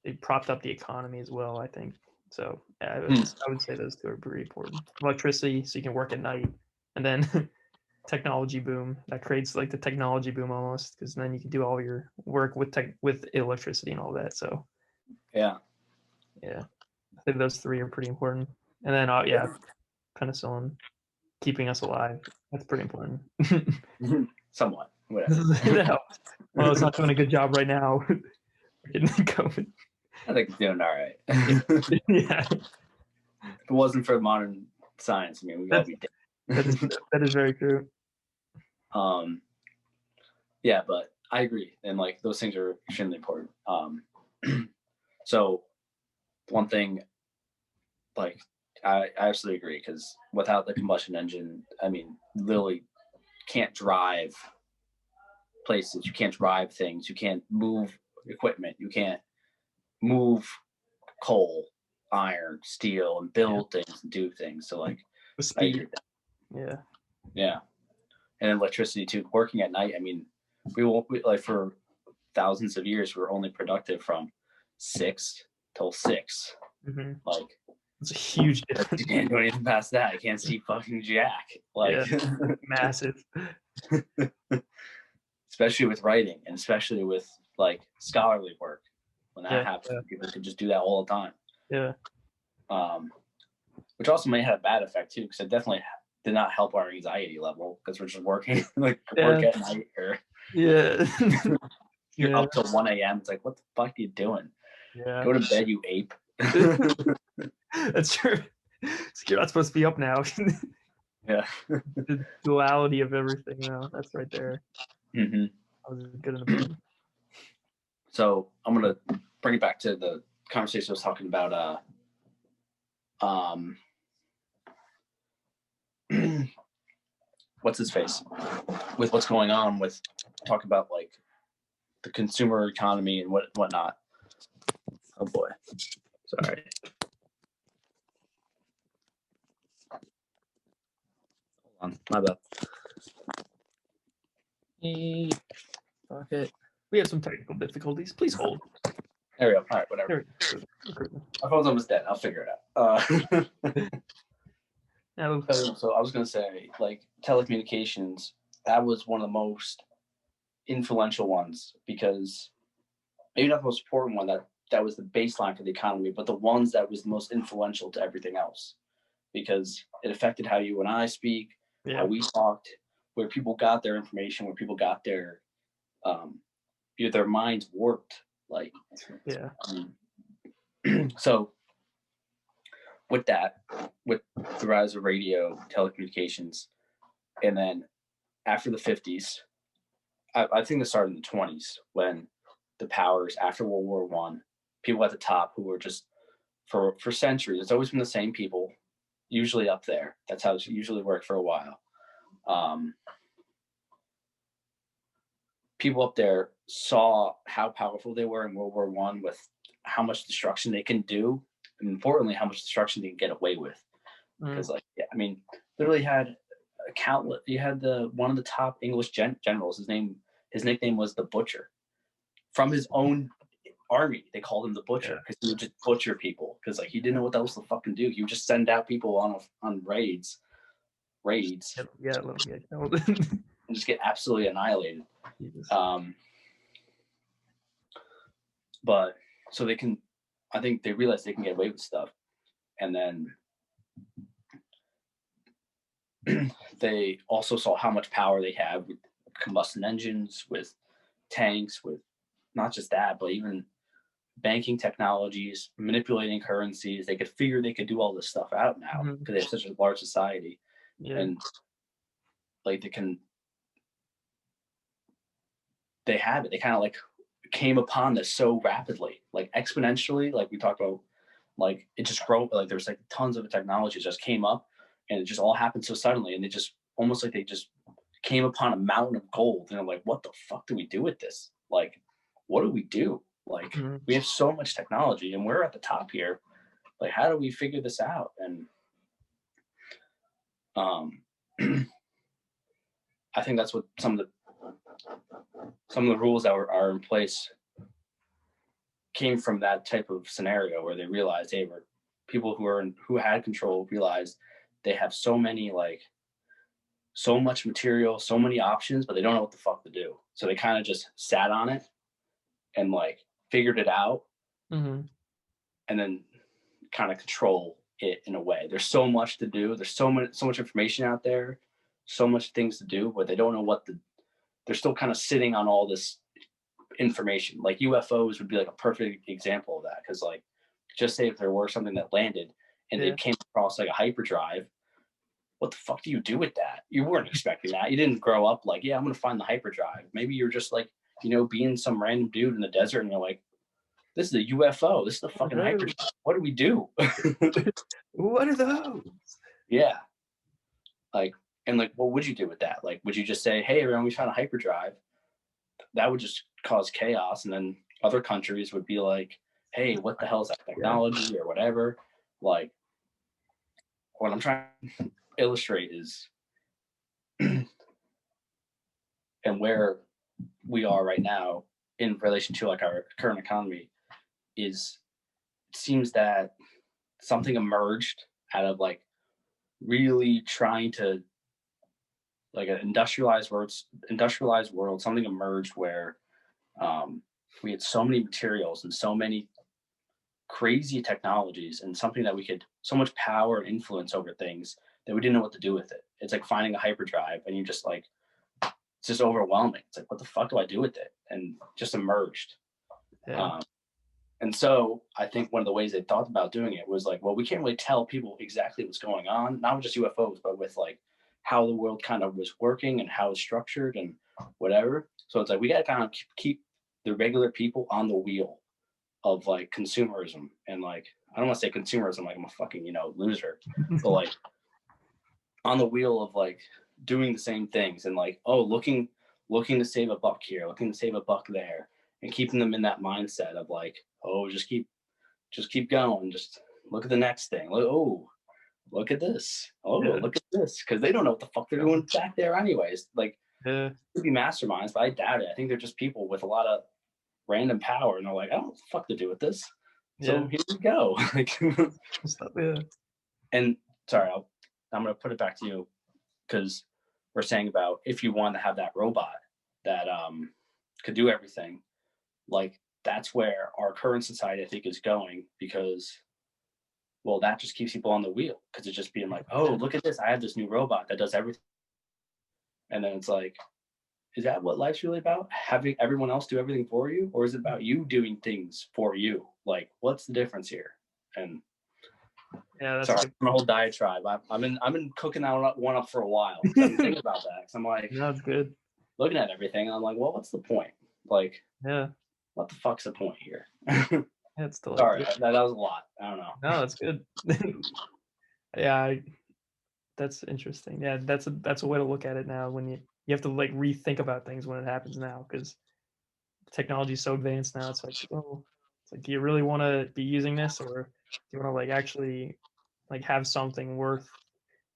it propped up the economy as well, I think. So I would say those two are pretty important. Electricity, so you can work at night, and then technology boom that creates like the technology boom almost, because then you can do all your work with electricity and all that. So yeah, I think those three are pretty important. And then penicillin, keeping us alive. That's pretty important. Somewhat. Whatever. That helps. Well, it's not doing a good job right now. Getting COVID. I think it's doing all right. Yeah. If it wasn't for modern science, I mean, we'd all be dead. That is very true. Yeah, but I agree, and like those things are extremely important. So one thing, like I absolutely agree, because without the combustion engine, I mean, literally can't drive places, you can't drive things, you can't move equipment, you can't move coal, iron, steel, and build things and do things. So like, the speed. Yeah, and electricity too. Working at night, I mean, we like for thousands of years we were only productive from 6 till 6. Mm-hmm. Like it's a huge difference. You can't do anything past that. You can't see fucking jack. Like massive. Especially with writing, and especially with like scholarly work. When that happened, people could just do that all the time. Yeah. Which also may have a bad effect too, because it definitely did not help our anxiety level, because we're just working work at night, or you're up till 1 a.m. It's like, what the fuck are you doing? Yeah. Go to bed, you ape. That's true. You're not supposed to be up now. Yeah. The duality of everything now. That's right there. Mm-hmm. I was good in the bed. So I'm gonna bring it back to the conversation I was talking about. What's his face? With what's going on with talk about like the consumer economy and whatnot. Oh boy. Sorry. Hold on. My bad. Fuck it. We have some technical difficulties. Please hold. There we go. All right, whatever. My phone's almost dead. I'll figure it out. So I was going to say, like, telecommunications, that was one of the most influential ones, because maybe not the most important one, that was the baseline for the economy, but the ones that was the most influential to everything else, because it affected how you and I speak, how we talked, where people got their information, where people got their minds worked. Like, so with that, with the rise of radio, telecommunications, and then after the 50s, I think this started in the 20s, when the powers, after World War One, people at the top who were just, for centuries, it's always been the same people, usually up there. That's how it's usually worked for a while. People up there saw how powerful they were in World War One, with how much destruction they can do, and importantly, how much destruction they can get away with. Because, like, I mean, literally had a countless. You had one of the top English generals. His nickname was the Butcher. From his own army, they called him the Butcher, because he would just butcher people. Because like he didn't know what else to fucking do. He would just send out people on raids. And just get absolutely annihilated. But so I think they realized they can get away with stuff, and then they also saw how much power they have with combustion engines, with tanks, with not just that, but even banking technologies, manipulating currencies. They could figure they could do all this stuff out now Mhm. because they have such a large society, Yeah. and like they have it. They kind of like came upon this so rapidly, like exponentially. Like we talked about, like it just grew. Like there's like tons of technology just came up, and it just all happened so suddenly, and they just almost like they just came upon a mountain of gold, and they're like, "What the fuck do we do with this? Like, what do we do? Like, Mhm. we have so much technology, and we're at the top here. Like, how do we figure this out?" And um, I think that's what some of the rules that are in place came from that type of scenario where they realized, hey, we're people who had control realized they have so many like so much material, so many options, but they don't know what the fuck to do. So they kind of just sat on it and like figured it out, Mhm. and then kind of control it in a way. There's so much to do. There's so much information out there, so much things to do, but they don't know what the. They're still kind of sitting on all this information. Like UFOs would be like a perfect example of that because like just say if there were something that landed and they Yeah. came across like a hyperdrive, what the fuck do you do with that? You weren't expecting that. You didn't grow up like, yeah, I'm gonna find the hyperdrive. Maybe you're just like, being some random dude in the desert and you're like, this is a UFO. This is the fucking hyperdrive. What do we do? What are those? Yeah. Like, and like, what would you do with that? Like, would you just say, hey, everyone, we found a hyperdrive? That would just cause chaos. And then other countries would be like, hey, what the hell is that Yeah. technology or whatever? Like, what I'm trying to illustrate is, and where we are right now in relation to like our current economy is it seems that something emerged out of like really trying to like an industrialized world something emerged where um, we had so many materials and so many crazy technologies and something that we could so much power and influence over things that we didn't know what to do with it. It's like finding a hyperdrive and you just like it's just overwhelming. It's like what the fuck do I do with it? And just emerged. Yeah. Um, and so I think one of the ways they thought about doing it was like, well, we can't really tell people exactly what's going on, not with just UFOs, but with like how the world kind of was working and how it's structured and whatever. So it's like we got to kind of keep the regular people on the wheel of like consumerism and like I don't want to say consumerism like I'm a fucking loser, but like on the wheel of like doing the same things and like looking to save a buck here, looking to save a buck there, and keeping them in that mindset of like oh just keep going, just look at the next thing. Look at this. Oh, Yeah. look at this, because they don't know what the fuck they're doing back there anyways. Like Yeah. could be masterminds, but I doubt it. I think they're just people with a lot of random power, and they're like, I don't know what the fuck to do with this. So Yeah. here we go. Like, Stuff. Yeah. and sorry, I'm gonna put it back to you because we're saying about if you want to have that robot that could do everything, like that's where our current society I think is going because well that just keeps people on the wheel because it's just being like oh Yeah. look at this I have this new robot that does everything and then it's like is that what life's really about having everyone else do everything for you or is it about you doing things for you like what's the difference here and Yeah. That's a sorry good. my whole diatribe I've been cooking that one up for a while because I've been thinking about that because I'm like No, it's good. looking at everything and I'm like well what's the point like Yeah. what the fuck's the point here Yeah. It's sorry delightful. that was a lot I don't know No, it's good. Yeah. That's interesting. Yeah. That's a way to look at it now. When you have to like rethink about things when it happens now because technology is so advanced now. It's like oh, it's like do you really want to be using this or do you want to like actually like have something worth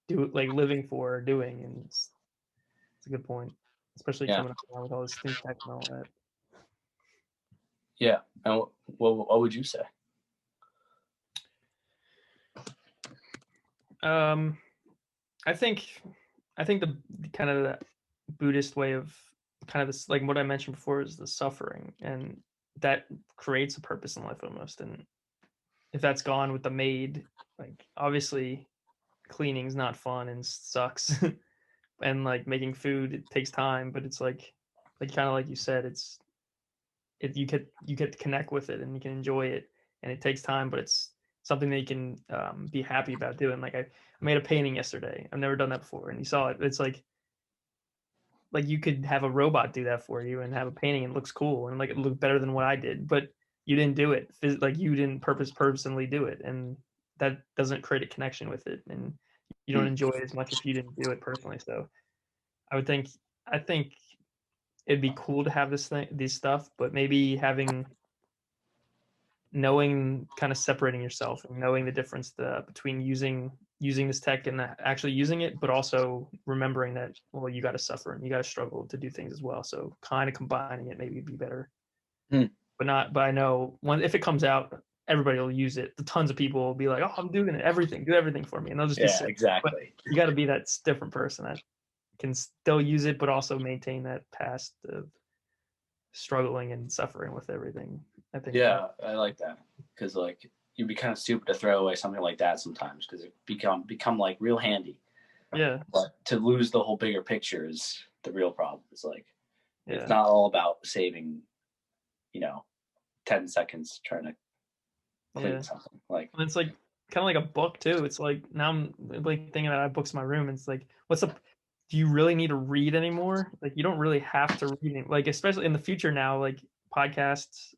like living for or doing? And it's a good point, especially yeah coming up now with all this new tech and all that. yeah and what would you say Um, I think the kind of the Buddhist way of kind of this, like what I mentioned before, is the suffering, and that creates a purpose in life almost. And if that's gone with the maid, like obviously, cleaning's not fun and sucks. And like making food, it takes time, but it's like kind of like you said, you get to connect with it and you can enjoy it, and it takes time, but it's something that you can be happy about doing. Like I made a painting yesterday. I've never done that before, and you saw it. It's like you could have a robot do that for you and have a painting and it looks cool and like it looked better than what I did, but you didn't do it. Like you didn't personally do it, and that doesn't create a connection with it, and you don't enjoy it as much if you didn't do it personally. So I would think I think it'd be cool to have these stuff, but maybe knowing, kind of separating yourself and knowing the difference between using this tech and actually using it, but also remembering that, well, you got to suffer and you got to struggle to do things as well. So kind of combining it maybe would be better. But I know if it comes out, everybody will use it. The tons of people will be like, oh, I'm doing everything, do everything for me. And they'll just be sick. Exactly. But you got to be that different person that can still use it, but also maintain that past of struggling and suffering with everything. I think. Yeah, I like that, because like you'd be kind of stupid to throw away something like that sometimes, because it become like real handy. Yeah. But to lose the whole bigger picture is the real problem. It's like it's Yeah. not all about saving, 10 seconds trying to clean something. Like And it's like kind of like a book too. It's like now I'm like thinking about I have books in my room, and it's like, do you really need to read anymore? Like you don't really have to read like, especially in the future now, like podcasts,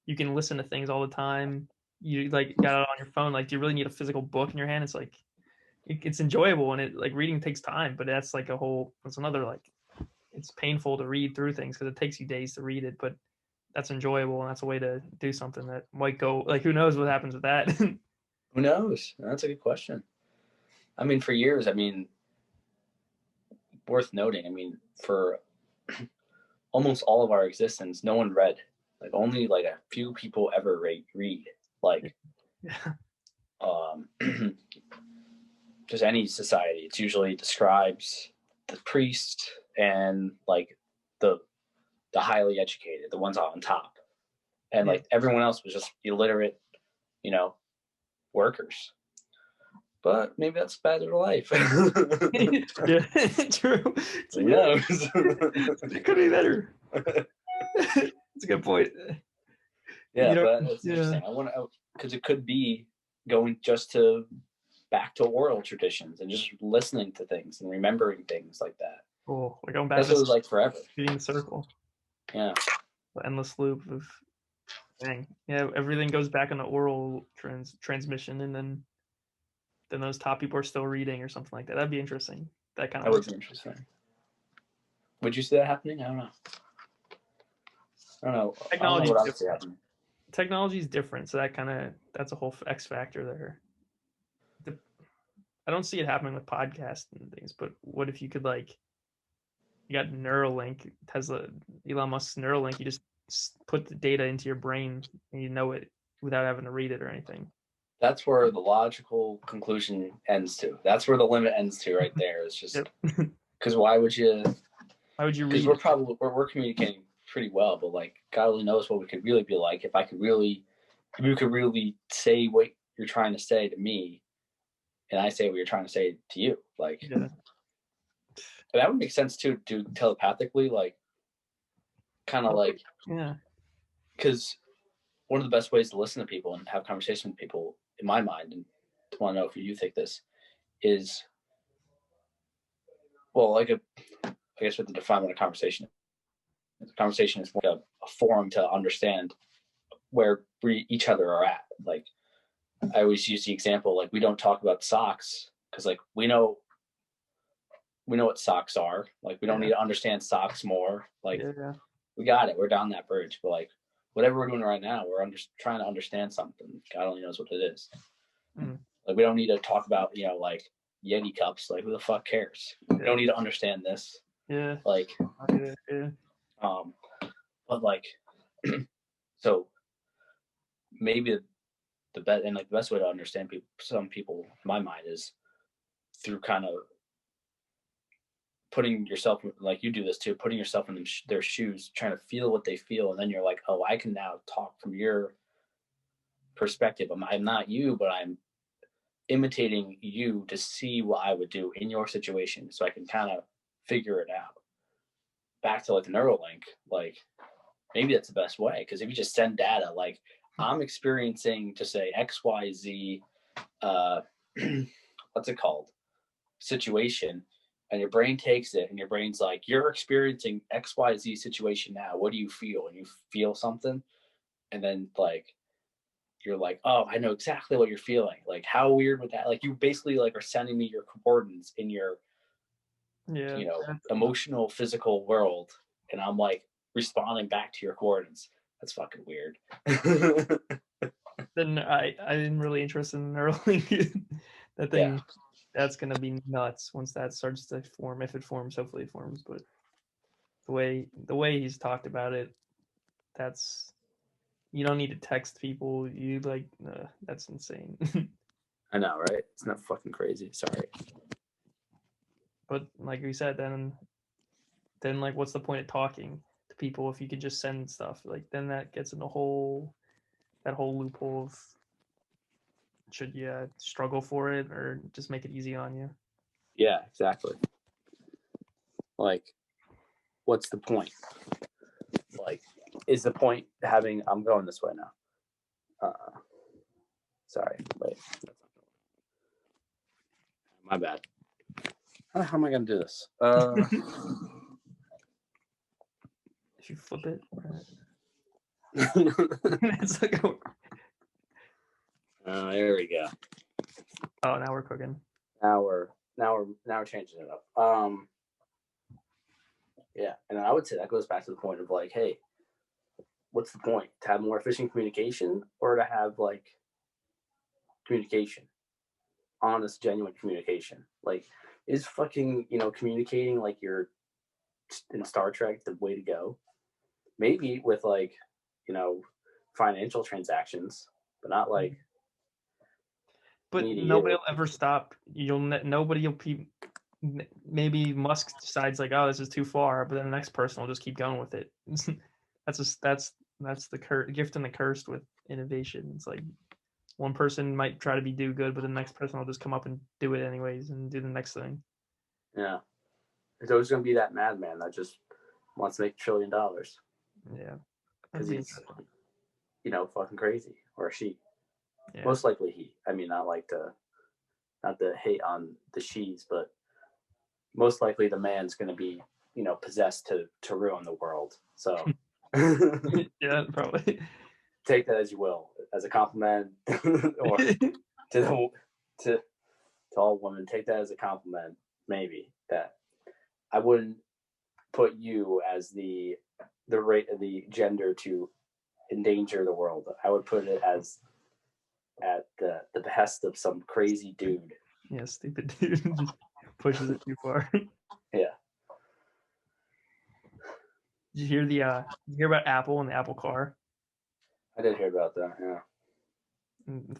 you can listen to things all the time. You like got it on your phone. Like, do you really need a physical book in your hand? It's like it's enjoyable, and it like reading takes time, but that's like that's another like it's painful to read through things because it takes you days to read it, but that's enjoyable, and that's a way to do something that might go like, who knows what happens with that. Who knows? That's a good question. I mean, for years, worth noting, for almost all of our existence, no one read. Like only like a few people ever read. Like just any society, it's usually describes the priest and like the highly educated, the ones on top, and like everyone else was just illiterate, workers. But maybe that's better life. Yeah, true. Who knows? It could be better. It's a good point. Yeah, but it's interesting. I want to, because it could be going just back to oral traditions and just listening to things and remembering things like that. Cool. We're going back. That's what it was like forever. Feeding the circle. Yeah. The endless loop of dang. Yeah, everything goes back on the oral transmission, and then those top people are still reading or something like that. That'd be interesting. That would be interesting. Would you see that happening? I don't know. Technology is different, so that's a whole X factor there. I don't see it happening with podcasts and things, but what if you could you got Neuralink, Elon Musk's Neuralink, you just put the data into your brain and you know it without having to read it or anything. That's where the logical conclusion ends to. That's where the limit ends to right there. It's just because why would you read? Because we're communicating pretty well, but like God only knows what we could really be like if you could really say what you're trying to say to me, and I say what you're trying to say to you. Like that would make sense too, to do telepathically, like kind of like because one of the best ways to listen to people and have conversation with people, in my mind, and I want to know if you think this, is, well, I guess we have to define what a conversation is. The conversation is more a forum to understand where we each other are at. Like I always use the example, like we don't talk about socks because like we know what socks are. Like we don't need to understand socks more. Like we got it. We're down that bridge. But like whatever we're doing right now, we're trying to understand something. God only knows what it is. Like we don't need to talk about like Yeti cups. Like who the fuck cares? We don't need to understand this. Like but like so maybe the best way to understand some people, in my mind, is through kind of putting yourself, like you do this too, putting yourself in their shoes, trying to feel what they feel, and then you're like, oh, I can now talk from your perspective. I'm not you, but I'm imitating you to see what I would do in your situation so I can kind of figure it out. Back to like the Neuralink, like maybe that's the best way, because if you just send data, like I'm experiencing to say XYZ, uh, what's it called? Situation, and your brain takes it and your brain's like, you're experiencing XYZ situation now. What do you feel? And you feel something, and then like you're like, oh, I know exactly what you're feeling. Like, how weird would that? Like, you basically like are sending me your coordinates in your, Yeah. emotional, physical world, and I'm like responding back to your coordinates. That's fucking weird. Then I'm really interested in Neuralink. That thing, Yeah. that's gonna be nuts once that starts to form. If it forms, hopefully it forms. But the way he's talked about it, that's you don't need to text people. You like that's insane. I know, right? It's not fucking crazy. Sorry. But like we said, then like what's the point of talking to people if you could just send stuff? Like then that gets in that whole loophole of should you struggle for it or just make it easy on you? Yeah, exactly. Like, what's the point? Like, is the point having? I'm going this way now. Sorry, wait. My bad. How am I gonna do this? If you flip it, it's like there we go. oh, now we're cooking. Now we're changing it up. Yeah, and I would say that goes back to the point of like, hey, what's the point? To have more efficient communication, or to have like communication, honest, genuine communication? Like, is fucking communicating like you're in Star Trek the way to go? Maybe with like financial transactions, but not like. But nobody will ever stop. Nobody will be. Maybe Musk decides like, oh, this is too far, but then the next person will just keep going with it. That's the gift and the curse with innovation. It's like one person might try to do good, but the next person will just come up and do it anyways and do the next thing. Yeah, there's always going to be that madman that just wants to make $1 trillion. Yeah, because he's fucking crazy, or she. Yeah. Most likely he. I mean, not to hate on the she's, but most likely the man's going to be possessed to ruin the world. So yeah, probably take that as you will, as a compliment, or to all women, take that as a compliment. Maybe that I wouldn't put you as the rate of the gender to endanger the world. I would put it as at the behest of some crazy dude. Yeah, stupid dude just pushes it too far. Yeah. Did you hear about Apple and the Apple Car? I did hear about that. Yeah.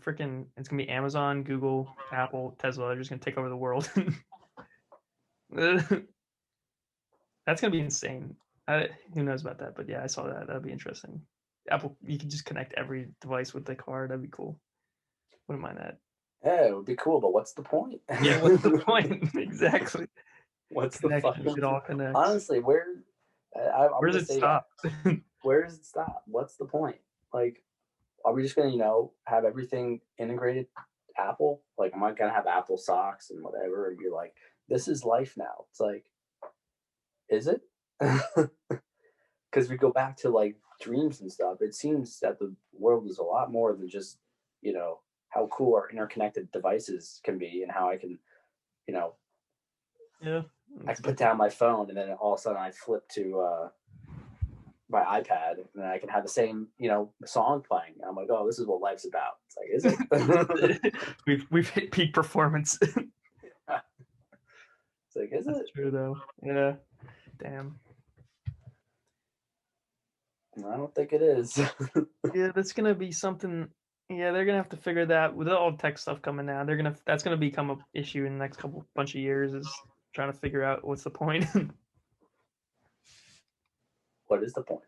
Freaking, it's gonna be Amazon, Google, Apple, Tesla. They're just gonna take over the world. That's gonna be insane. Who knows about that? But yeah, I saw that. That'd be interesting. Apple, you can just connect every device with the car. That'd be cool. Wouldn't mind that. Yeah, it would be cool, but what's the point? Yeah, what's the point? Exactly. What's the fucking? It all connects. Honestly, where does it stop? Where does it stop? What's the point? Like, are we just gonna have everything integrated Apple? Like, am I gonna have Apple socks and whatever and be like, this is life now? It's like, is it? Because we go back to like dreams and stuff. It seems that the world is a lot more than just how cool our interconnected devices can be, and how I can yeah, I can put down my phone and then all of a sudden I flip to my iPad and then I can have the same song playing. And I'm like, oh, this is what life's about. It's like, is it? we've hit peak performance. It's like, is That's it? True though. Yeah. Damn. I don't think it is. Yeah, that's gonna be something. Yeah, they're gonna have to figure that with all tech stuff coming out. That's gonna become a issue in the next bunch of years. Is trying to figure out what's the point. What is the point?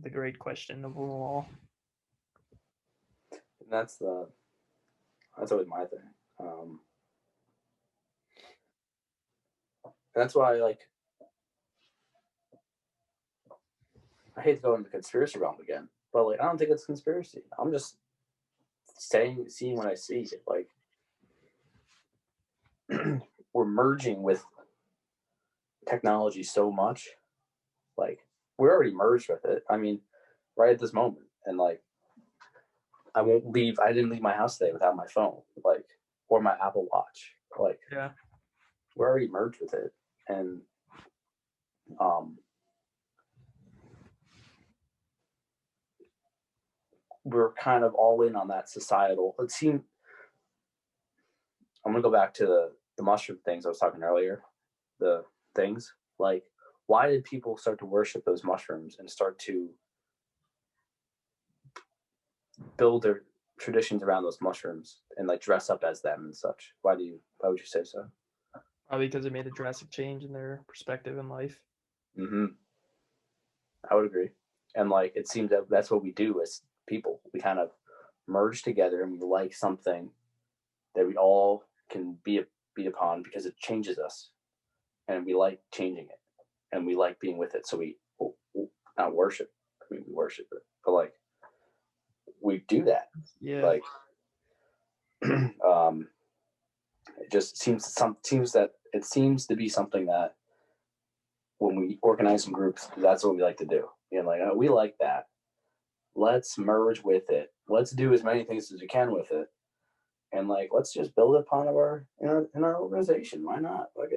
The great question of them all. And that's the That's always my thing. That's why, like, I hate to go into the conspiracy realm again, but like, I don't think it's conspiracy. I'm just seeing what I see. Like, we're merging with technology so much. Like, we're already merged with it. I mean, right at this moment, and like, I didn't leave my house today without my phone, like, or my Apple Watch. Like, Yeah. we're already merged with it, and we're kind of all in on that societal. It seemed. I'm gonna go back to the mushroom things I was talking earlier. The things, like, why did people start to worship those mushrooms and start to build their traditions around those mushrooms and like dress up as them and such? Why would you say so? Probably because it made a drastic change in their perspective in life. Mm-hmm. I would agree. And like, it seems that that's what we do as people. We kind of merge together and we like something that we all can be upon because it changes us, and we like changing it, and we like being with it. So we not worship. I mean, we worship it, but like, we do that. Yeah. Like, it just seems to be something that when we organize in groups, that's what we like to do. You know, like, oh, we like that. Let's merge with it. Let's do as many things as we can with it, and like, let's just build upon in our organization. Why not? Like,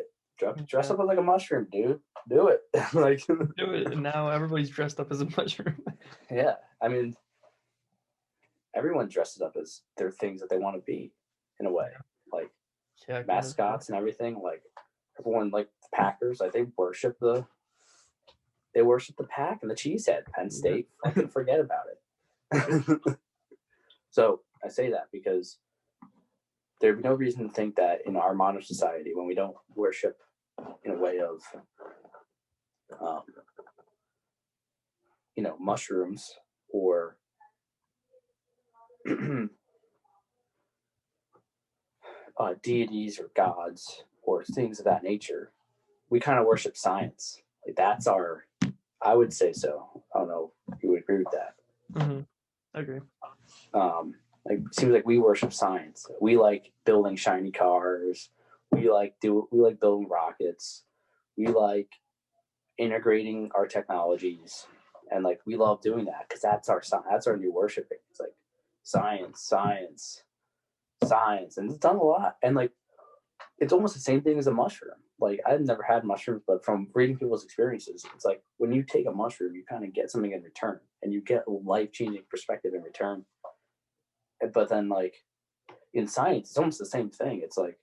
dress up as like a mushroom, dude. Do it. Like, do it. And now everybody's dressed up as a mushroom. Yeah, I mean, everyone dresses up as their things that they want to be, in a way. Like, mascots and everything. Like, everyone, like the Packers, like, they worship the pack and the cheesehead. Penn State, fucking forget about it. So I say that because there'd be no reason to think that in our modern society, when we don't worship in a way of, mushrooms or deities or gods or things of that nature, we kind of worship science. Like, that's I would say so. I don't know if you would agree with that. Mm-hmm. I agree. Like, it seems like we worship science. We like building shiny cars. We like building rockets. We like integrating our technologies, and like, we love doing that because that's our new worshiping. It's like science, and it's done a lot. And like, it's almost the same thing as a mushroom. Like, I've never had mushrooms, but from reading people's experiences, it's like, when you take a mushroom, you kind of get something in return, and you get a life-changing perspective in return. But then, like, in science, it's almost the same thing. It's like,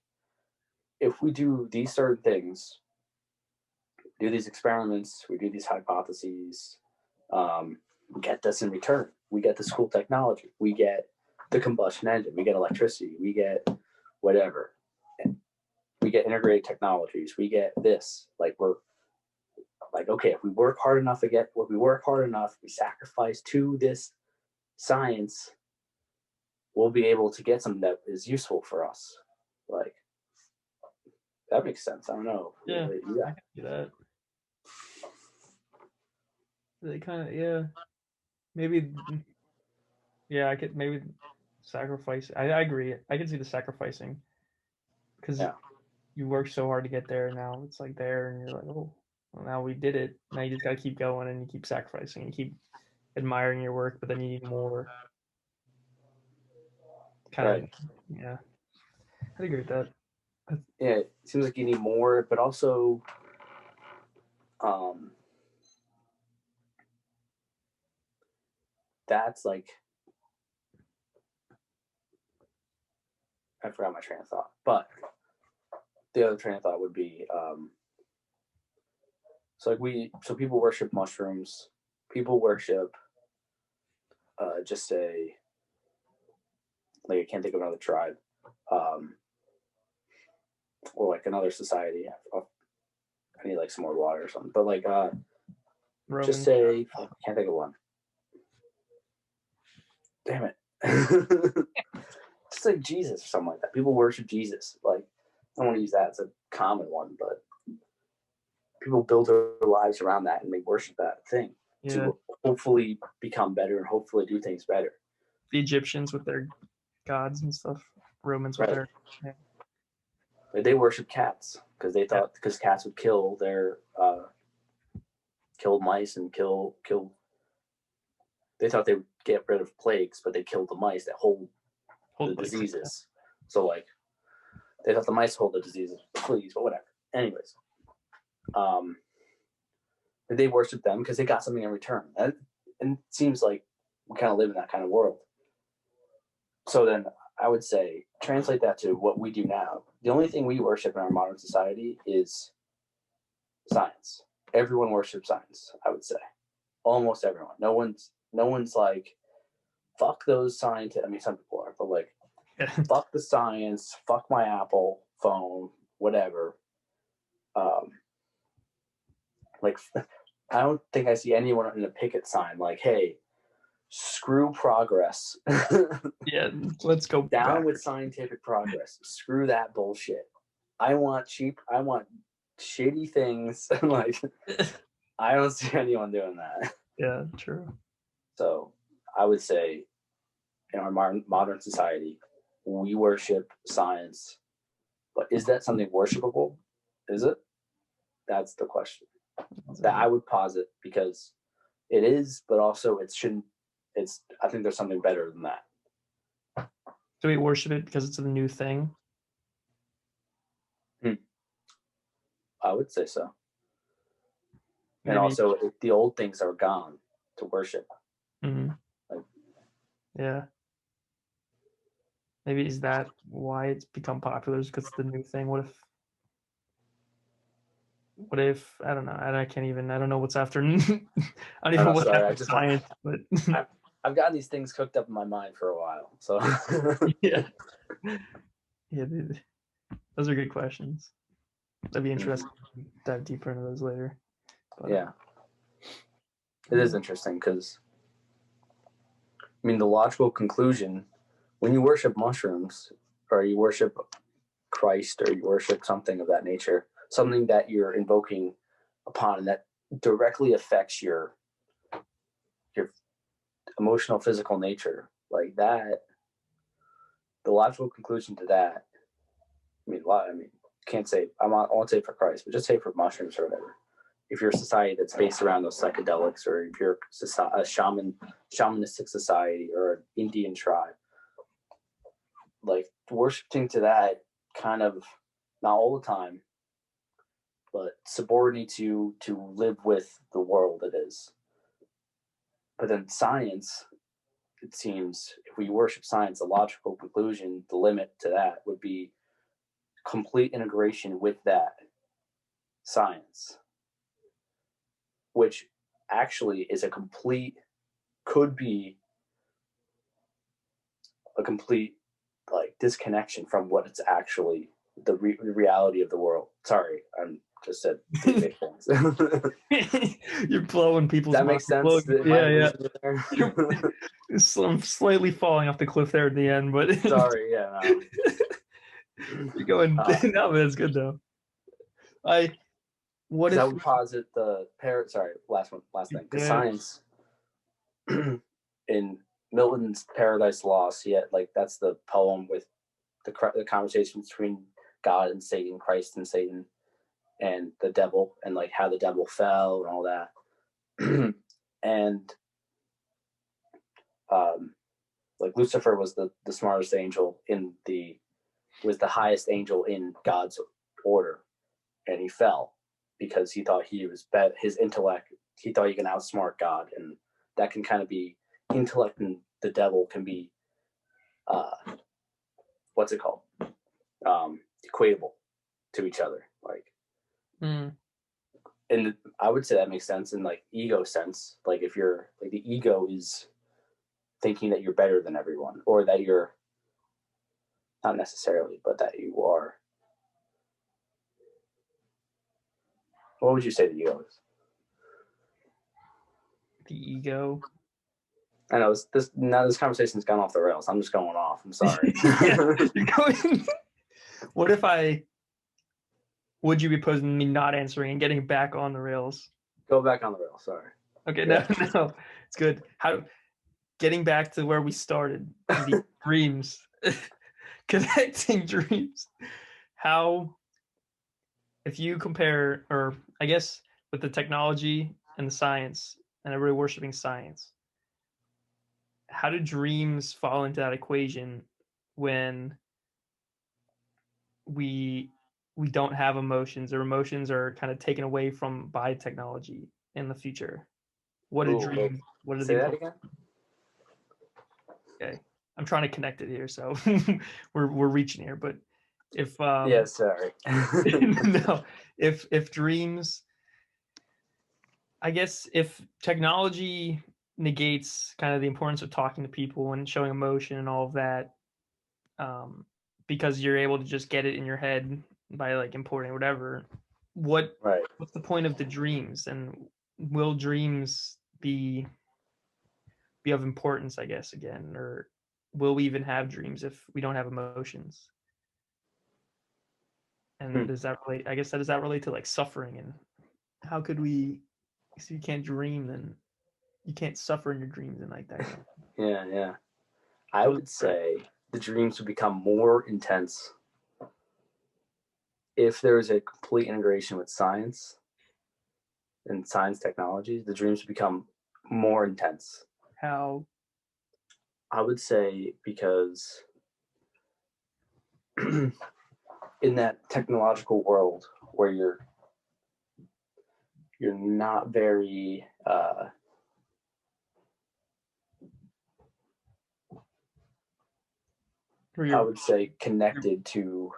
if we do these certain things, do these experiments, we do these hypotheses, we get this in return. We get this cool technology. We get the combustion engine. We get electricity. We get whatever. We get integrated technologies. We get this. Like, we're like, okay, if we work hard enough, we sacrifice to this science, we'll be able to get something that is useful for us. Like, that makes sense. I don't know. Yeah, I can see that. They kind of, yeah. Maybe, yeah, I could maybe sacrifice. I agree. I can see the sacrificing because you work so hard to get there. Now it's like there, and you're like, oh, well, now we did it. Now you just got to keep going, and you keep sacrificing, and you keep admiring your work, but then you need more. Kind of, yeah. I agree with that. Yeah, it seems like you need more, but also, that's like, I forgot my train of thought, but the other train of thought would be, so people worship mushrooms. People worship, just say, like, I can't think of another tribe, or like another society. I need like some more water or something. But like, just say, I can't think of one. Damn it. just like Jesus or something like that. People worship Jesus. Like, I don't want to use that as a common one, but people build their lives around that and they worship that thing to hopefully become better and hopefully do things better. The Egyptians with their gods and stuff, Romans with their. Yeah. Like, they worship cats because they thought because cats would kill their killed mice and kill. They thought they would get rid of plagues, but they killed the mice that hold the diseases. So like, they thought the mice hold the diseases, please, but whatever. Anyways, they worship them because they got something in return. And it seems like we kind of live in that kind of world. So then I would say translate that to what we do now. The only thing we worship in our modern society is science. Everyone worships science, I would say. Almost everyone. No one's like, fuck those scientists. I mean, some people are, but like, fuck the science, fuck my Apple phone, whatever. Like, I don't think I see anyone in a picket sign like, hey, screw progress. Yeah, let's go down back with scientific progress. Screw that bullshit. I want shitty things. Like, I don't see anyone doing that. Yeah, true. So I would say in our modern society, we worship science. But is that something worshipable? Is it? That's the question. That I would posit, because it is, but also it shouldn't. I think there's something better than that. Do we worship it because it's a new thing? I would say so. Maybe. And also, if the old things are gone to worship. Mm-hmm. Like, yeah. Maybe is that why it's become popular? Is because it's the new thing? What if I don't know? I don't know what's after. I don't even know what's after science. But I've gotten these things cooked up in my mind for a while. So yeah, those are good questions. That'd be interesting to dive deeper into those later. But, yeah, it is interesting because, I mean, the logical conclusion when you worship mushrooms, or you worship Christ, or you worship something of that nature, something that you're invoking upon that directly affects your emotional, physical nature, like that, the logical conclusion to that, I mean, can't say, I won't say for Christ, but just say for mushrooms or whatever. If you're a society that's based around those psychedelics, or if you're a shamanistic society or an Indian tribe, like worshiping to that kind of, not all the time, but subordinate you to live with the world it is. But then science, it seems, if we worship science, the logical conclusion, the limit to that would be complete integration with that science, which actually is could be a complete like disconnection from what it's actually the reality of the world. Sorry, I'm just said three big things. You're blowing people's that makes sense. Yeah. I'm slightly falling off the cliff there at the end, but sorry, yeah. No. You're going. No, but it's good though. What if I would posit the last thing, because science in Milton's Paradise Lost, that's the poem with the conversation between God and Satan, Christ and Satan, and the devil, and like how the devil fell and all that. And like Lucifer was the smartest angel was the highest angel in God's order, and he fell because he thought he was his intellect, he thought he can outsmart God, and that can kind of be intellect, and the devil can be what's it called, equatable to each other, like. And I would say that makes sense in like ego sense, like if you're like, the ego is thinking that you're better than everyone, or that you're not necessarily, but that you are. What would you say the ego is? The ego. I know this conversation's gone off the rails. I'm just going off. I'm sorry. Would you be opposing me not answering and getting back on the rails? Go back on the rails. Sorry. Okay, Yeah. no, it's good. Getting back to where we started, the dreams, connecting dreams. How, if you compare, or I guess with the technology and the science and everybody worshiping science, how do dreams fall into that equation when we don't have emotions, or emotions are kind of taken away from by technology in the future? What do dreams? What are Say the that again? Okay, I'm trying to connect it here, so we're reaching here. But if Yeah, sorry. no, if dreams, I guess if technology negates kind of the importance of talking to people and showing emotion and all of that, because you're able to just get it in your head by like importing whatever, what's the point of the dreams, and will dreams be of importance, I guess, again, or will we even have dreams if we don't have emotions? And does that relate, I guess, does that relate to like suffering, and how could we, if you can't dream, then you can't suffer in your dreams and like that? Yeah. I would say the dreams would become more intense if there's a complete integration with science and science technologies. The dreams would become more intense. How? I would say because in that technological world where you're not very I would say connected to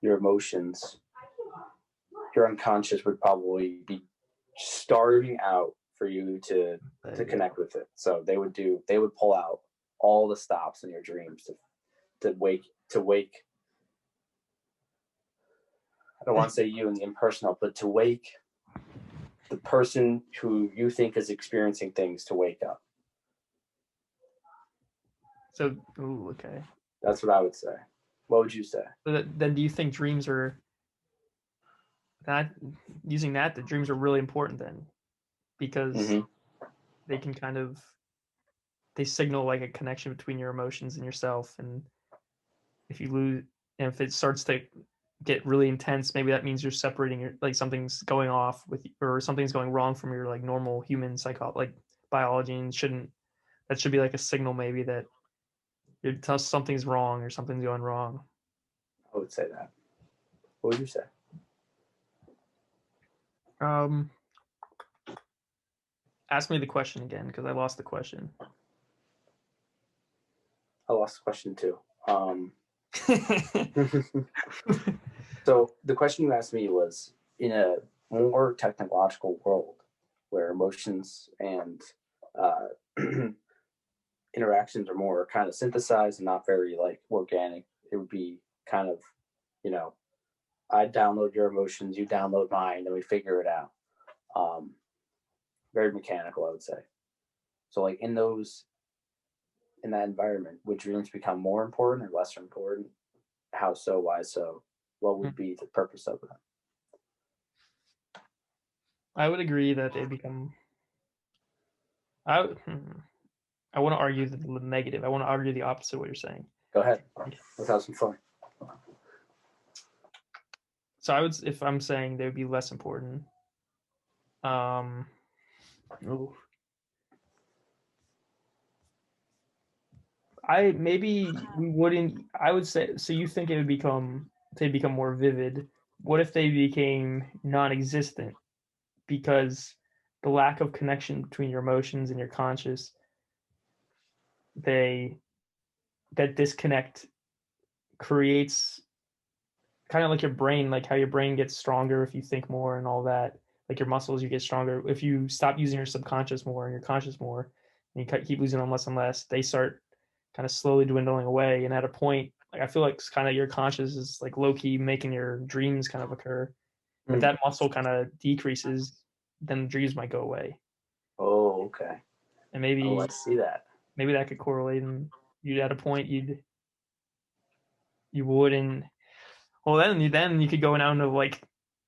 your emotions, your unconscious would probably be starving out for you to connect with it. So they would pull out all the stops in your dreams to wake. I don't want to say you in the impersonal, but to wake the person who you think is experiencing things to wake up. So, okay. That's what I would say. What would you say? So then do you think dreams are that, using that, the dreams are really important then? Because they can kind of, they signal like a connection between your emotions and yourself, and if you lose, and if it starts to get really intense, maybe that means you're separating your, like something's going off with, or something's going wrong from your like normal human like biology, and that should be like a signal maybe that something's wrong or something's going wrong. I would say that. What would you say? Ask me the question again, because I lost the question. I lost the question too. So the question you asked me was, in a more technological world where emotions and interactions are more kind of synthesized and not very like organic, it would be kind of, I download your emotions, you download mine, and we figure it out. Very mechanical, I would say. So like in that environment, would dreams become more important or less important? How so? Why so? What would be the purpose of it? I would agree that they become. I want to argue the negative. I want to argue the opposite of what you're saying. Go ahead. Let's have some fun. So I would, if I'm saying they would be less important. Maybe we wouldn't. I would say, so you think it would become more vivid. What if they became non-existent because the lack of connection between your emotions and your conscious, that disconnect creates kind of like your brain, like how your brain gets stronger if you think more and all that, like your muscles, you get stronger. If you stop using your subconscious more and your conscious more, and you keep losing them less and less, they start kind of slowly dwindling away. And at a point, like I feel like kind of your conscious is like low key making your dreams kind of occur. If that muscle kind of decreases, then the dreams might go away. Oh, okay. and Oh, I see that. maybe that could correlate, and you at a point you wouldn't. Well, then you could go down to like,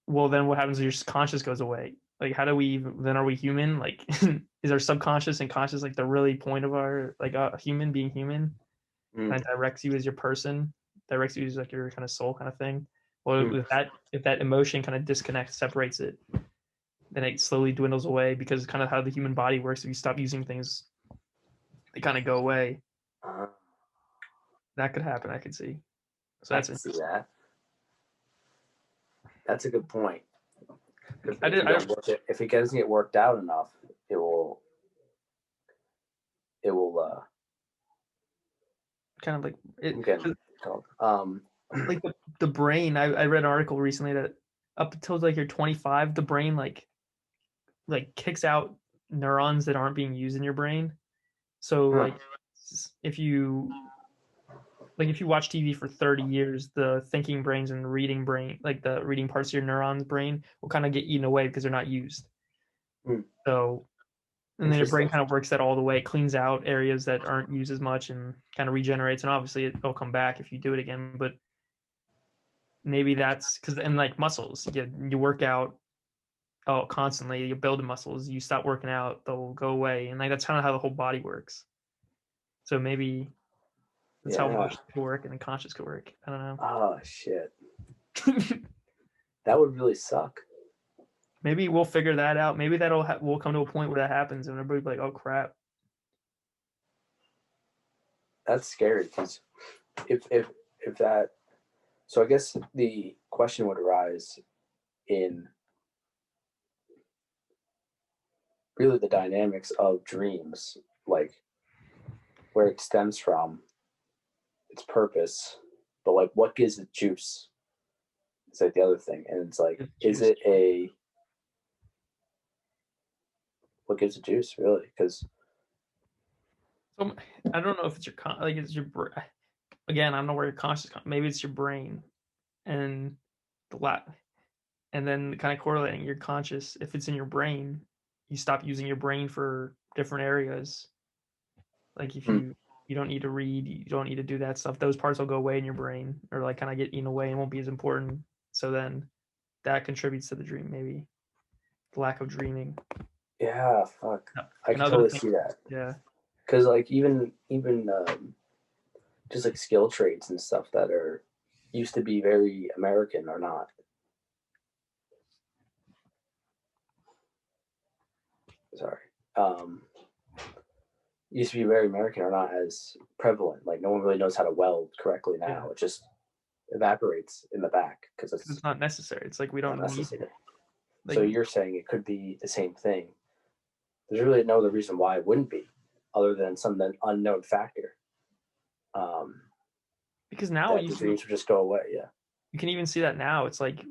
well, then what happens if your conscious goes away? Like, how do we then are we human? Like, is our subconscious and conscious like the really point of our like a human being human? Kind of directs you as your person, directs you as like your kind of soul kind of thing. Well, if that emotion kind of disconnects, separates it, then it slowly dwindles away because it's kind of how the human body works. If you stop using things, they kind of go away. Uh, That could happen. I could see. So I that's can see interesting. that. That's a good point. I did. If it doesn't get worked out enough, it will. It will. Kind of like it. I'm getting called. Like the brain. I read an article recently that up until like you're 25, the brain like kicks out neurons that aren't being used in your brain. So like if you if you watch TV for 30 years, the thinking brains and reading brain, like the reading parts of your neurons brain, will kind of get eaten away because they're not used. So, and then your brain kind of works that all the way, it cleans out areas that aren't used as much and kind of regenerates. And obviously, it'll come back if you do it again. But maybe that's because, and like muscles, you work out constantly, you build muscles, you stop working out, they'll go away. And like that's kind of how the whole body works. So maybe that's how emotions could work and then conscious could work. I don't know. Oh shit. That would really suck. Maybe we'll figure that out. Maybe we'll come to a point where that happens and everybody's like, "Oh crap." That's scary because if that, so I guess the question would arise in really the dynamics of dreams, like where it stems from, its purpose, but like what gives it juice? It's like the other thing, and it's like, is it what gives it juice really? Because so I don't know if it's it's your again. I don't know where your conscious. Maybe it's your brain, and and then kind of correlating your conscious. If it's in your brain, you stop using your brain for different areas. Like if you don't need to read, you don't need to do that stuff. Those parts will go away in your brain, or like kind of get eaten away and won't be as important. So then that contributes to the dream, maybe the lack of dreaming. yeah, fuck, I can Another totally thing, see that. yeah. Because like even just like skill traits and stuff that are used to be very American are not. Sorry. Used to be very American are not as prevalent. Like no one really knows how to weld correctly now. Yeah. It just evaporates in the back because It's not necessary. It's like we don't need it. Like, so you're saying it could be the same thing. There's really no other reason why it wouldn't be, other than some unknown factor. Because now the dreams would just go away. Yeah. You can even see that now. It's like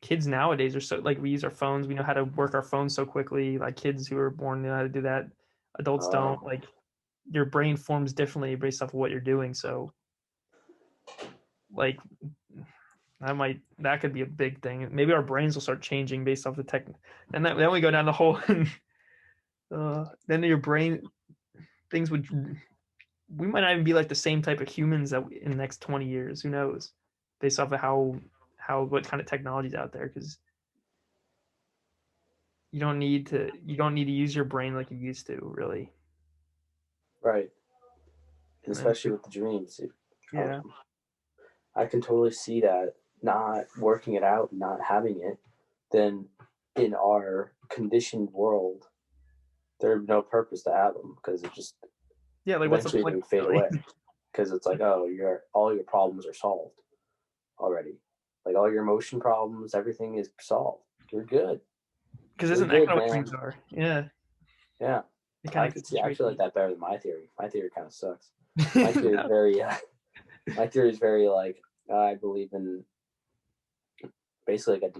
kids nowadays are so like we use our phones. We know how to work our phones so quickly. Like kids who are born know how to do that. Adults don't. Like your brain forms differently based off of what you're doing. So like that could be a big thing. Maybe our brains will start changing based off the tech, and then we go down the whole. Then your brain things would. We might not even be like the same type of humans that in the next 20 years. Who knows? Based off of what kind of technology's out there, because you don't need to use your brain like you used to, really. Right. And especially with the dreams. Yeah. I can totally see that not working it out, not having it, then in our conditioned world, there's no purpose to have them because it just like what's the point? They fade away because it's like, oh, all your problems are solved already. Like all your emotion problems, everything is solved. You're good. Because isn't that kind of what dreams are? Yeah. Yeah. I actually like that better than my theory. My theory kind of sucks. My theory is very my theory is very like I believe in basically like a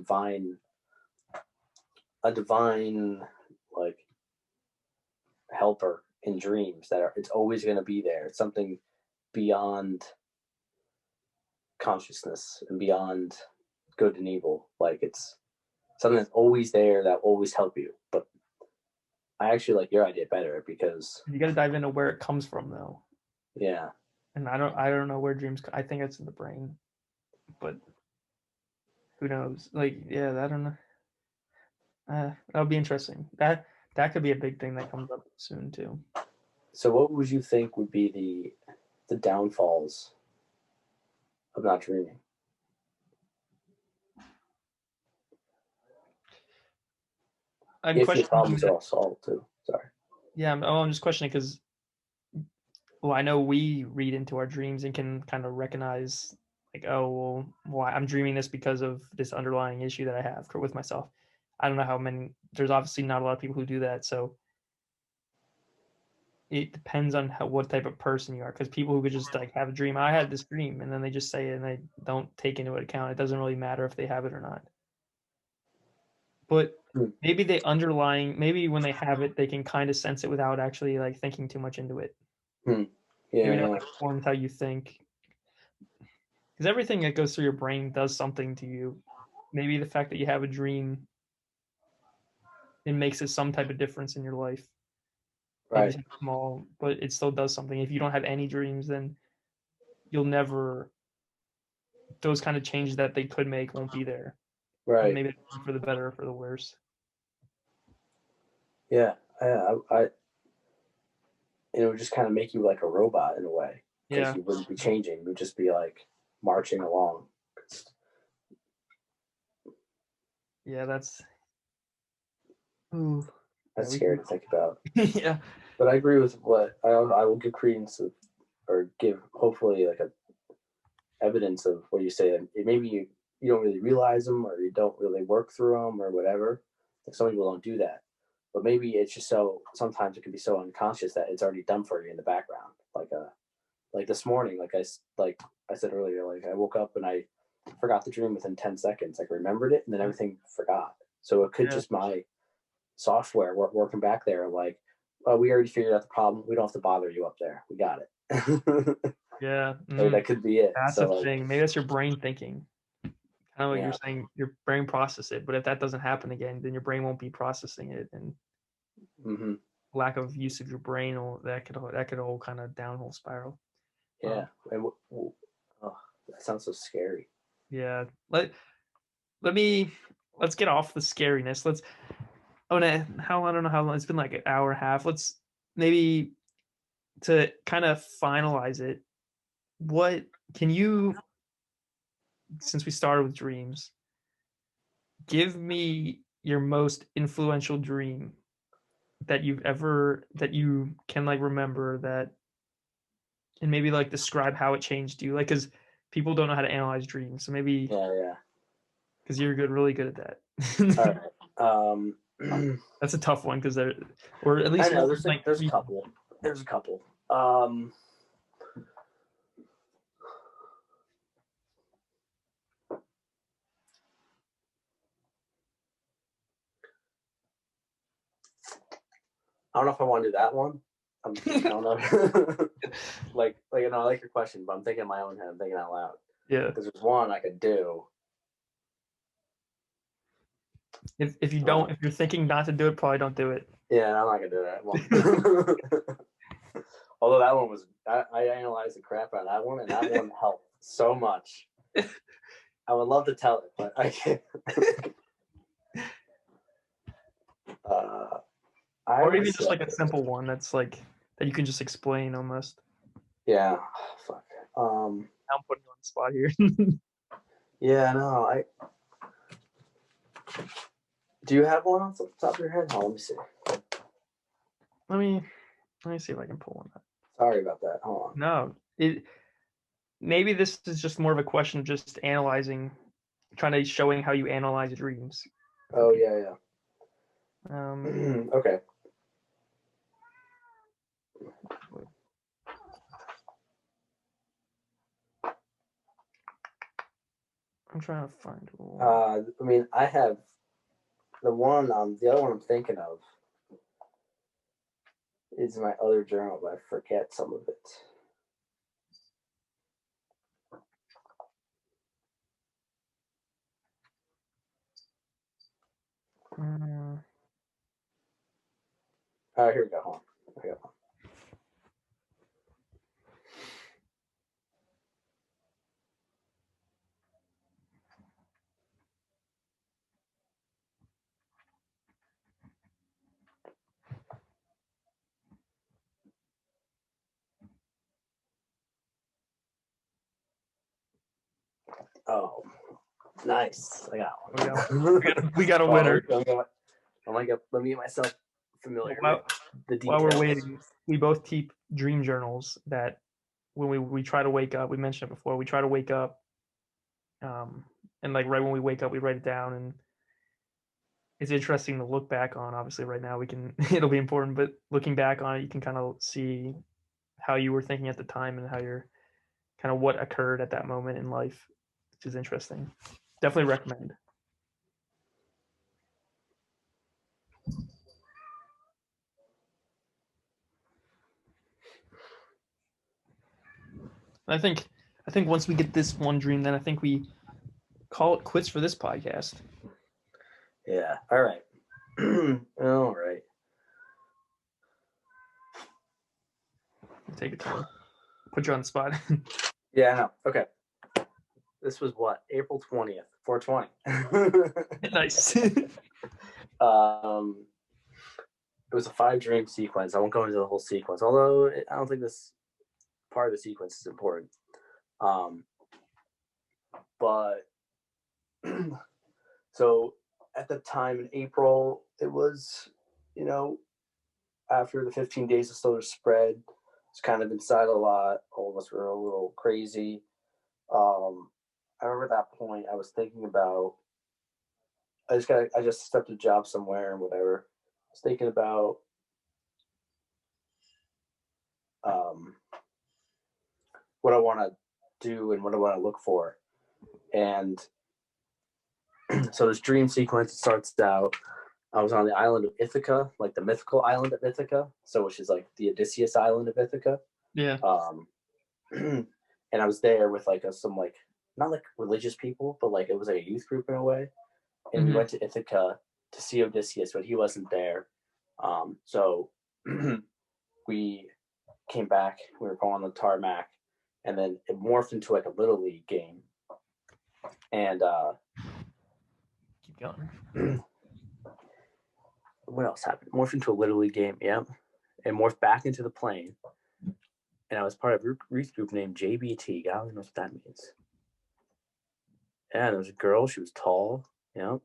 divine like helper in dreams it's always going to be there. It's something beyond consciousness and beyond good and evil. Like it's something that's always there that will always help you. But I actually like your idea better because You got to dive into where it comes from, though. yeah. And I don't know where dreams. I think it's in the brain, but who knows? Like, yeah, I don't know. That'll be interesting. That could be a big thing that comes up soon too. So what would you think would be the downfalls of not dreaming? I'm If your questioning. problems are all solved too. Sorry. Yeah, I'm just questioning because, well, I know we read into our dreams and can kind of recognize, like, oh, well, I'm dreaming this because of this underlying issue that I have with myself. I don't know how many. There's obviously not a lot of people who do that, so it depends on what type of person you are. Because people who could just like have a dream, I had this dream, and then they just say it and they don't take into account. It doesn't really matter if they have it or not. But maybe maybe when they have it, they can kind of sense it without actually like thinking too much into it. Yeah, Maybe that yeah. like forms how you think, because everything that goes through your brain does something to you. Maybe the fact that you have a dream, it makes it some type of difference in your life. Maybe Right. it's small, but it still does something. If you don't have any dreams, then you'll never, those kind of changes that they could make won't be there. And Right. maybe for the better or for the worse. Yeah. I it would just kind of make you like a robot in a way because Yeah. you wouldn't be changing. You would just be like marching along. Yeah, that's ooh. Yeah, That's scary to think about. yeah. But I agree with what I will give credence to, or give hopefully like a evidence of what you say. Maybe you don't really realize them or you don't really work through them or whatever. Like some people don't do that, but maybe it's just so sometimes it can be so unconscious that it's already done for you in the background. Like this morning, like I said earlier, like I woke up and I forgot the dream within 10 seconds. Like I remembered it and then everything forgot. So it could Yeah. just my software working back there. Like, well, we already figured out the problem. We don't have to bother you up there. We got it. Yeah. Like, that could be it. That's So the like, thing. Maybe that's your brain thinking. Kind of like you're yeah, saying, your brain process it, but if that doesn't happen again, then your brain won't be processing it, and mm-hmm. lack of use of your brain that could all kind of downhill spiral. Yeah. And oh, that sounds so scary. Yeah. Let's get off the scariness. I don't know how long it's been, like an hour and a half. Let's maybe to kind of finalize it. What can you, since we started with dreams, give me your most influential dream that you can like remember that, and maybe like describe how it changed you, like, because people don't know how to analyze dreams, so maybe Yeah. because you're really good at All that. right. That's a tough one because there, or at I least know like there's a couple. There's a couple. Um, I don't know if I want to do that one. I don't know. like you know, I like your question, but I'm thinking in my own head. I'm thinking out loud. Yeah. Because there's one I could do. If you don't, if you're thinking not to do it, probably don't do it. Yeah, I'm not gonna do that one. Although that one was, I analyzed the crap out of that one, and that one helped so much. I would love to tell it, but I can't. Or even just like a simple one that's like that you can just explain almost. Yeah, fuck. I'm putting you on the spot here. Yeah, no, do you have one off the top of your head? Oh, let me see. Let me see if I can pull one up. Sorry about that. Hold on. No, maybe this is just more of a question of just analyzing, showing how you analyze dreams. Oh yeah. Okay. I'm trying to find one. I mean, I have the other one I'm thinking of is my other journal, but I forget some of it. All right, here we go. Hold on. Here we go. Oh, nice. I got one. We got a winner. Let me get myself familiar While, with the while details. we're waiting, we both keep dream journals that when we try to wake up, we mentioned it before, we try to wake up, and like right when we wake up, we write it down, and it's interesting to look back on. Obviously, right now we can it'll be important, but looking back on it, you can kind of see how you were thinking at the time and how you're kind of what occurred at that moment in life, which is interesting. Definitely recommend. I think once we get this one dream, then I think we call it quits for this podcast. Yeah. All right. All right. Take a time. Put you on the spot. Yeah, I know. Okay. This was what? April 20th, 420. Nice. It was a 5-dream sequence. I won't go into the whole sequence, although I don't think this part of the sequence is important. But so at the time in April, it was, after the 15 days of solar spread, it's kind of inside a lot. All of us were a little crazy. I remember at that point I was thinking about, I just stepped a job somewhere and whatever. I was thinking about what I want to do and what I want to look for. And so this dream sequence starts out, I was on the island of Ithaca, like the mythical island of Ithaca, so which is like the Odysseus island of Ithaca. Yeah. And I was there with like some like not like religious people, but like it was like a youth group in a way. And we went to Ithaca to see Odysseus, but he wasn't there. So we came back. We were going on the tarmac, and then it morphed into like a little league game. And keep going. What else happened? Morphed into a little league game. Yep. And morphed back into the plane. And I was part of a youth group named JBT. God only knows what that means. Yeah, there was a girl. She was tall. Yep.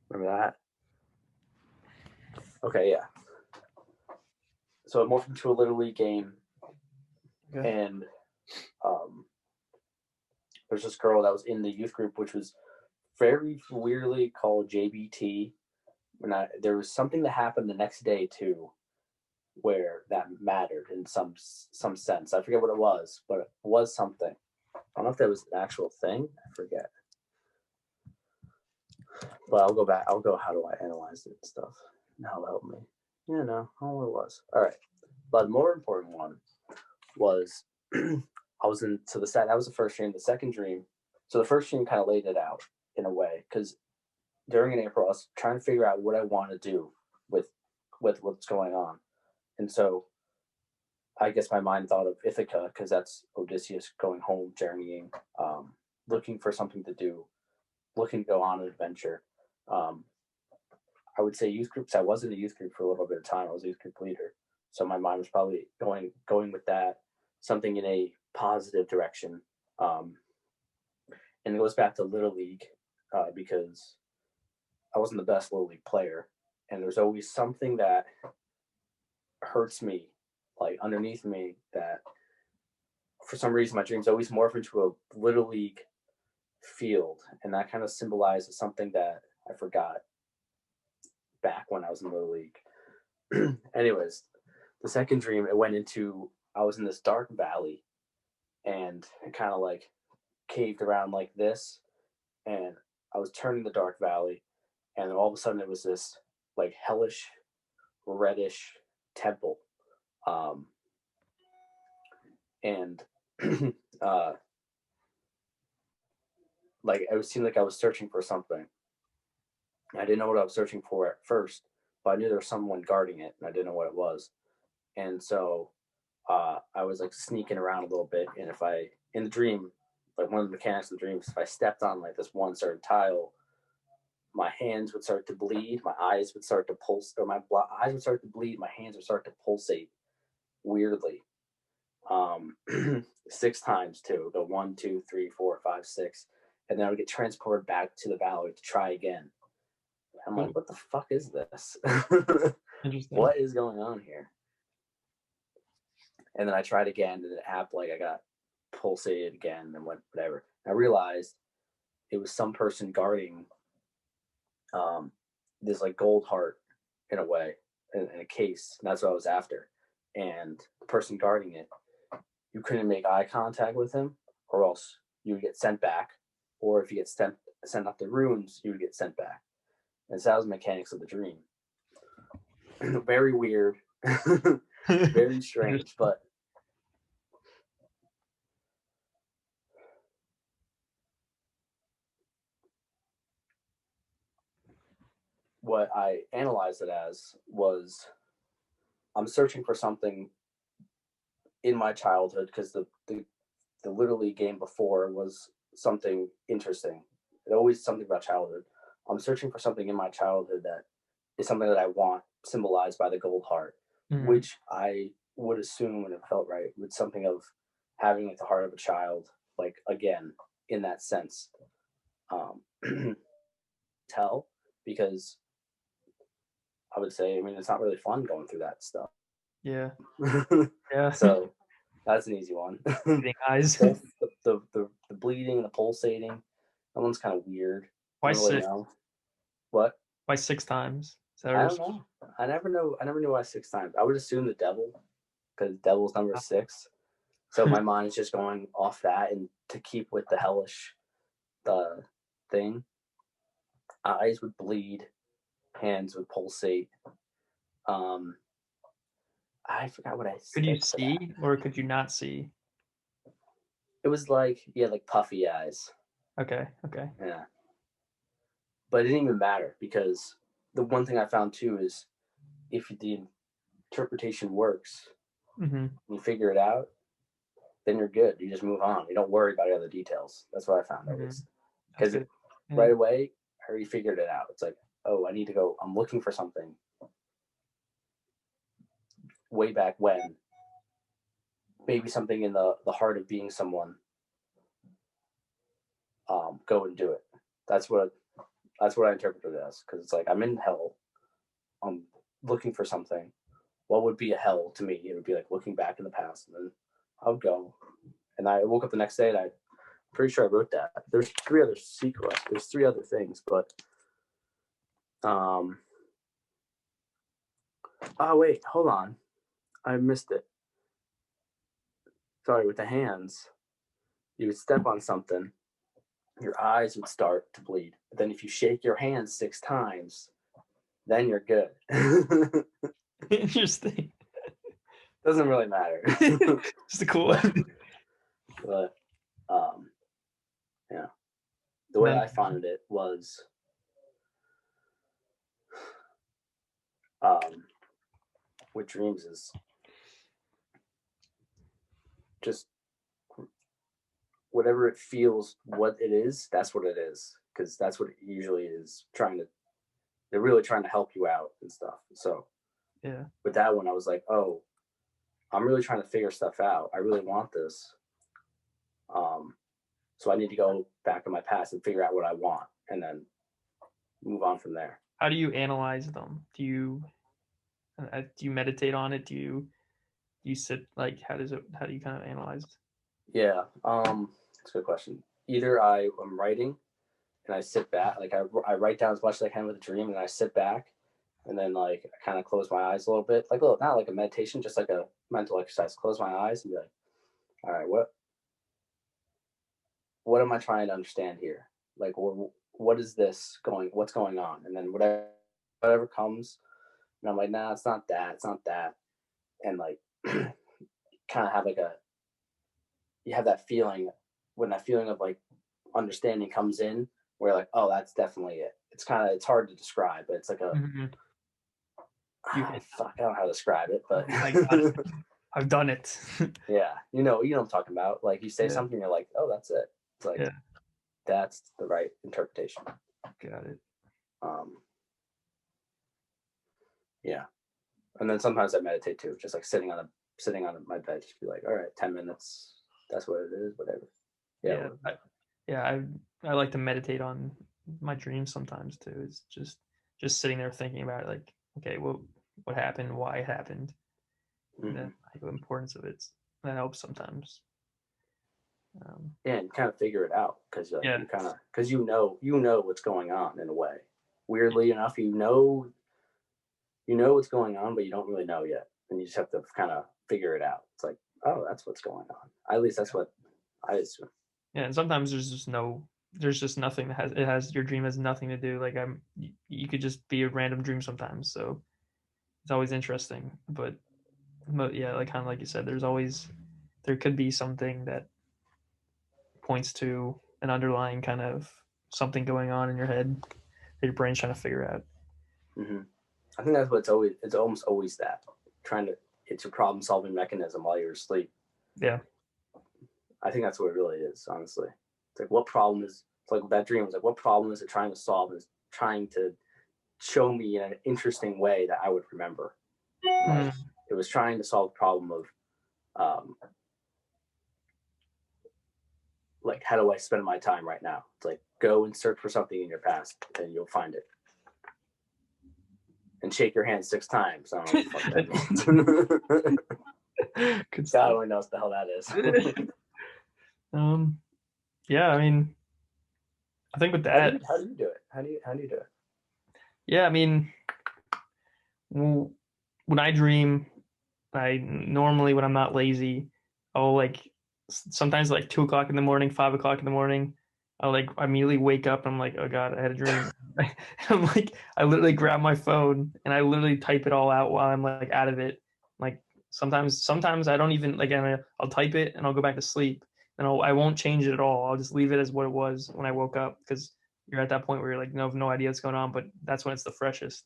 Remember that? Okay, yeah. So it morphed into a little league game. Okay. And there's this girl that was in the youth group, which was very weirdly called JBT. There was something that happened the next day too, where that mattered in some sense. I forget what it was, but it was something. I don't know if that was an actual thing. I forget. But I'll go back. I'll go, how do I analyze it and stuff? That'll help me. Yeah, no, I don't know what it was. All right. But the more important one was I was in, so that was the first dream. The second dream, so the first dream kind of laid it out in a way, because during an April, I was trying to figure out what I want to do with what's going on. And so I guess my mind thought of Ithaca, because that's Odysseus going home, journeying, looking for something to do, looking to go on an adventure. I would say youth groups. I was in a youth group for a little bit of time. I was a youth group leader. So my mind was probably going with that, something in a positive direction. And it goes back to Little League, because I wasn't the best Little League player. And there's always something that hurts me, like underneath me, that for some reason my dreams always morph into a Little League field. And that kind of symbolizes something that I forgot back when I was in Little League. Anyways, the second dream, it went into, I was in this dark valley, and it kind of like caved around like this, and I was turning the dark valley, and all of a sudden it was this like hellish reddish temple, and like it seemed like I was searching for something. I didn't know what I was searching for at first, but I knew there was someone guarding it, and I didn't know what it was. And so I was like sneaking around a little bit, and if I in the dream, like one of the mechanics of the dreams, if I stepped on like this one certain tile, my hands would start to bleed, my eyes would start to pulse, or eyes would start to bleed, my hands would start to pulsate weirdly. 6 times too. Go 1, 2, 3, 4, 5, 6, and then I would get transported back to the valley to try again. I'm like, what the fuck is this? Interesting. What is going on here? And then I tried again, and it happened. Like I got pulsated again, and went whatever. I realized it was some person guarding this like gold heart in a way, in a case. And that's what I was after. And the person guarding it, you couldn't make eye contact with him, or else you would get sent back. Or if you get sent out the runes, you would get sent back. And so that was the mechanics of the dream. Very weird, very strange, but what I analyzed it as was I'm searching for something in my childhood, because the literally game before was something interesting. It always something about childhood. I'm searching for something in my childhood that is something that I want, symbolized by the gold heart, which I would assume, and it felt right, with something of having like the heart of a child, like again, in that sense. Tell, because I would say, I mean, it's not really fun going through that stuff. Yeah. Yeah. So that's an easy one. Eyes. the bleeding, the pulsating, that one's kind of weird. Why I don't really 6? know. What? Why 6 times? I don't know. I never knew why 6 times. I would assume the devil, because devil's number 6. So my mind is just going off that, and to keep with the hellish thing, eyes would bleed, hands would pulsate. I forgot what I said. Could you see, or could you not see? It was like, yeah, like puffy eyes. Okay. Yeah. But it didn't even matter, because the one thing I found too is if the interpretation works, you figure it out, then you're good. You just move on. You don't worry about the other details. That's what I found, at least. Because right away, I already figured it out. It's like, oh, I need to go. I'm looking for something way back when. Maybe something in the heart of being someone. Go and do it. That's what I interpreted it as, because it's like I'm in hell. I'm looking for something. What would be a hell to me? It would be like looking back in the past, and then I would go. And I woke up the next day, and I'm pretty sure I wrote that. There's 3 other secrets. There's 3 other things, but oh wait, hold on, I missed it. Sorry, with the hands, you would step on something, your eyes would start to bleed. But then if you shake your hands 6 times, then you're good. Interesting. Doesn't really matter. Just a cool one. But yeah, the way I found it was with dreams is just whatever it feels, what it is, that's what it is, because that's what it usually is. They're really trying to help you out and stuff. So yeah, with that one, I was like, oh, I'm really trying to figure stuff out. I really want this. So I need to go back in my past and figure out what I want, and then move on from there. How do you analyze them? Do you meditate on it? Do you sit, like, how do you kind of analyze it? Yeah, that's a good question. Either I am writing and I sit back, like I write down as much as I can with a dream, and I sit back, and then like I kind of close my eyes a little bit, like not like a meditation, just like a mental exercise. Close my eyes and be like, all right, what am I trying to understand here? Like, what is this going? What's going on? And then whatever comes, and I'm like, nah, it's not that, and like kind of have like you have that feeling, when that feeling of like understanding comes in, where like, oh, that's definitely it. It's hard to describe, but it's like you hit? Fuck, I don't know how to describe it, but Oh my God, I've done it. yeah, you know what I'm talking about. Like you say Yeah. something, you're like, oh, that's it. It's like Yeah. that's the right interpretation. Got it. Yeah, and then sometimes I meditate too, just like sitting on my bed, just be like, all right, 10 minutes. That's what it is. Whatever. Yeah. I like to meditate on my dreams sometimes too. It's just sitting there thinking about it, like, okay, what happened, why it happened, and then like, the importance of it. That helps sometimes. Yeah, and kind of figure it out because Yeah. you know what's going on in a way. Weirdly enough, you know what's going on, but you don't really know yet, and you just have to kind of figure it out. It's like, oh, that's what's going on. At least that's what I assume. Yeah, and sometimes there's just nothing that has your dream has nothing to do. Like you could just be a random dream sometimes. So it's always interesting. But yeah, like kind of like you said, there could be something that points to an underlying kind of something going on in your head that your brain's trying to figure out. Mm-hmm. I think that's what it's almost always that it's your problem solving mechanism while you're asleep. Yeah. I think that's what it really is, honestly. It's like what problem is it's like that dream was like what problem is it trying to solve? Is trying to show me in an interesting way that I would remember. Like it was trying to solve the problem of like how do I spend my time right now? It's like go and search for something in your past and you'll find it. And shake your hand 6 times. I don't know what the fuck that means. God only knows what the hell that is. Yeah, I mean, I think with that, how do you do it? How do you do it? Yeah, I mean, when I dream, I normally when I'm not lazy, I'll like sometimes like 2 o'clock in the morning, 5 o'clock in the morning, I'll like immediately wake up and I'm like, oh God, I had a dream. I'm like, I literally grab my phone and I literally type it all out while I'm like out of it. Like sometimes I don't even like I'll type it and I'll go back to sleep and I won't change it at all. I'll just leave it as what it was when I woke up because you're at that point where you're like, no idea what's going on, but that's when it's the freshest.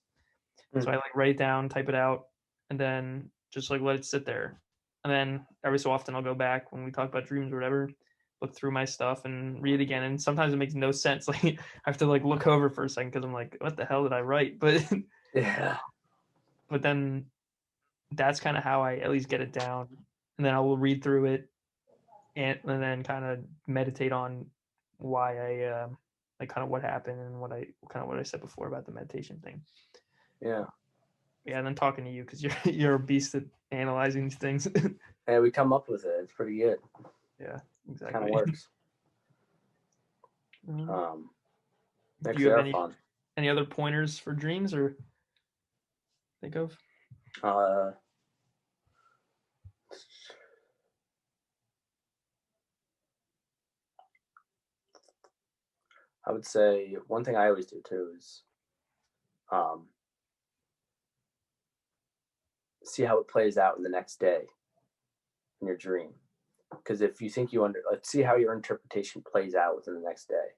So I like write it down, type it out, and then just like let it sit there. And then every so often I'll go back when we talk about dreams or whatever, look through my stuff and read it again. And sometimes it makes no sense. Like I have to like look over for a second because I'm like, what the hell did I write? But yeah. But then that's kind of how I at least get it down. And then I will read through it and then kind of meditate on why I like kind of what happened and what I said before about the meditation thing. Yeah. Yeah, and then talking to you because you're a beast at analyzing these things. And we come up with it. It's pretty good. Yeah, exactly. Kind of works. Do you have any other pointers for dreams or think of? I would say one thing I always do too is see how it plays out in the next day in your dream. Because if you think let's see how your interpretation plays out within the next day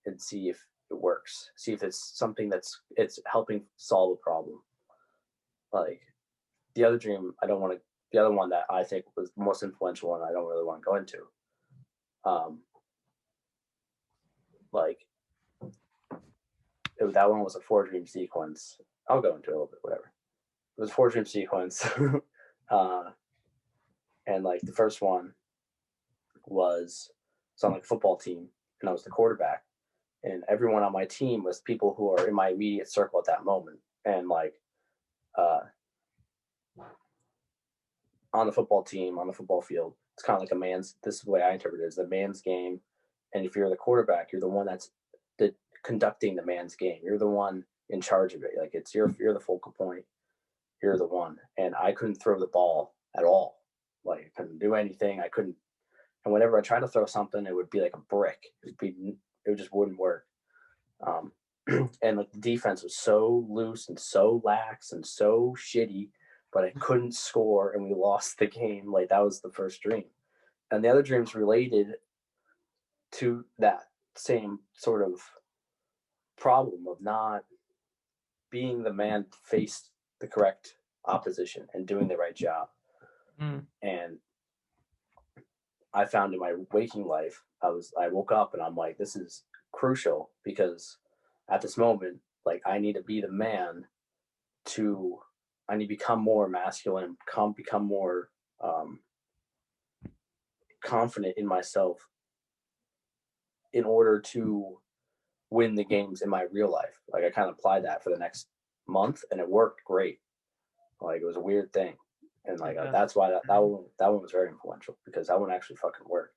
and see if it works. See if it's something it's helping solve a problem. Like the other dream, the other one that I think was the most influential one, I don't really want to go into. That one was a 4-dream sequence. I'll go into it a little bit, whatever. It was a 4-dream sequence. And like the first one was on like a football team and I was the quarterback and everyone on my team was people who are in my immediate circle at that moment. And like on the football team, on the football field, it's kind of like this is the way I interpret it, is a man's game. And if you're the quarterback, you're the one that's conducting the man's game. You're the one in charge of it. Like you're the focal point. You're the one. And I couldn't throw the ball at all. Like I couldn't do anything. And whenever I tried to throw something, it would be like a brick. It just wouldn't work. And like the defense was so loose and so lax and so shitty, but I couldn't score and we lost the game. Like that was the first dream. And the other dreams related to that same sort of problem of not being the man face the correct opposition and doing the right job. And I found in my waking life, I woke up and I'm like, this is crucial, because at this moment, like, I need to be the man I need to become more masculine, become more confident in myself in order to win the games in my real life. Like, I kind of applied that for the next month and it worked great. Like, it was a weird thing. And like, that's why that one was very influential, because that one actually fucking worked.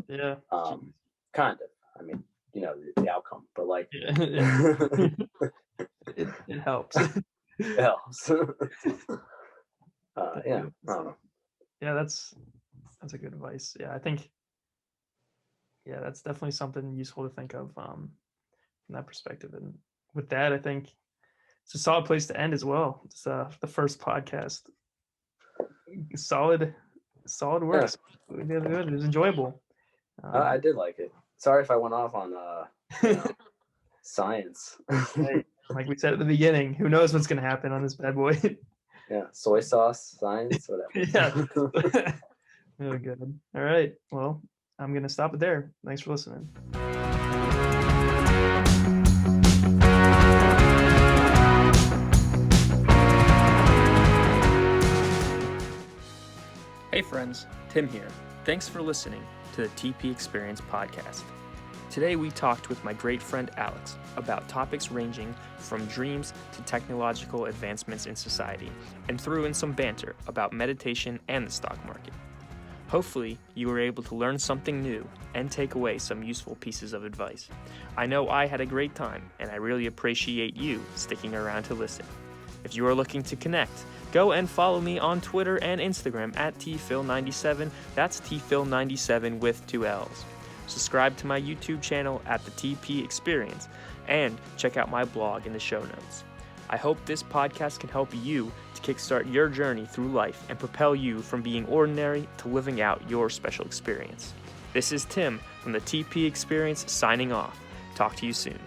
Yeah. Kind of. I mean, you know, the outcome, but like, it helps. It helps. Yeah. I don't know. Yeah, that's a good advice. Yeah, I think, that's definitely something useful to think of from that perspective. And with that, I think it's a solid place to end as well. It's the first podcast. Solid work. Yeah. It was enjoyable. I did like it. Sorry if I went off on science. Like we said at the beginning, who knows what's going to happen on this bad boy? Yeah, soy sauce, science, whatever. Yeah. Really good. All right. Well, I'm going to stop it there. Thanks for listening. Hey friends, Tim here. Thanks for listening to the TP Experience podcast. Today we talked with my great friend Alex about topics ranging from dreams to technological advancements in society, and threw in some banter about meditation and the stock market. Hopefully, you were able to learn something new and take away some useful pieces of advice. I know I had a great time, and I really appreciate you sticking around to listen. If you are looking to connect, go and follow me on Twitter and Instagram at tphil97. That's tphil97 with 2 L's. Subscribe to my YouTube channel at the TP Experience, and check out my blog in the show notes. I hope this podcast can help you to kickstart your journey through life and propel you from being ordinary to living out your special experience. This is Tim from the TP Experience signing off. Talk to you soon.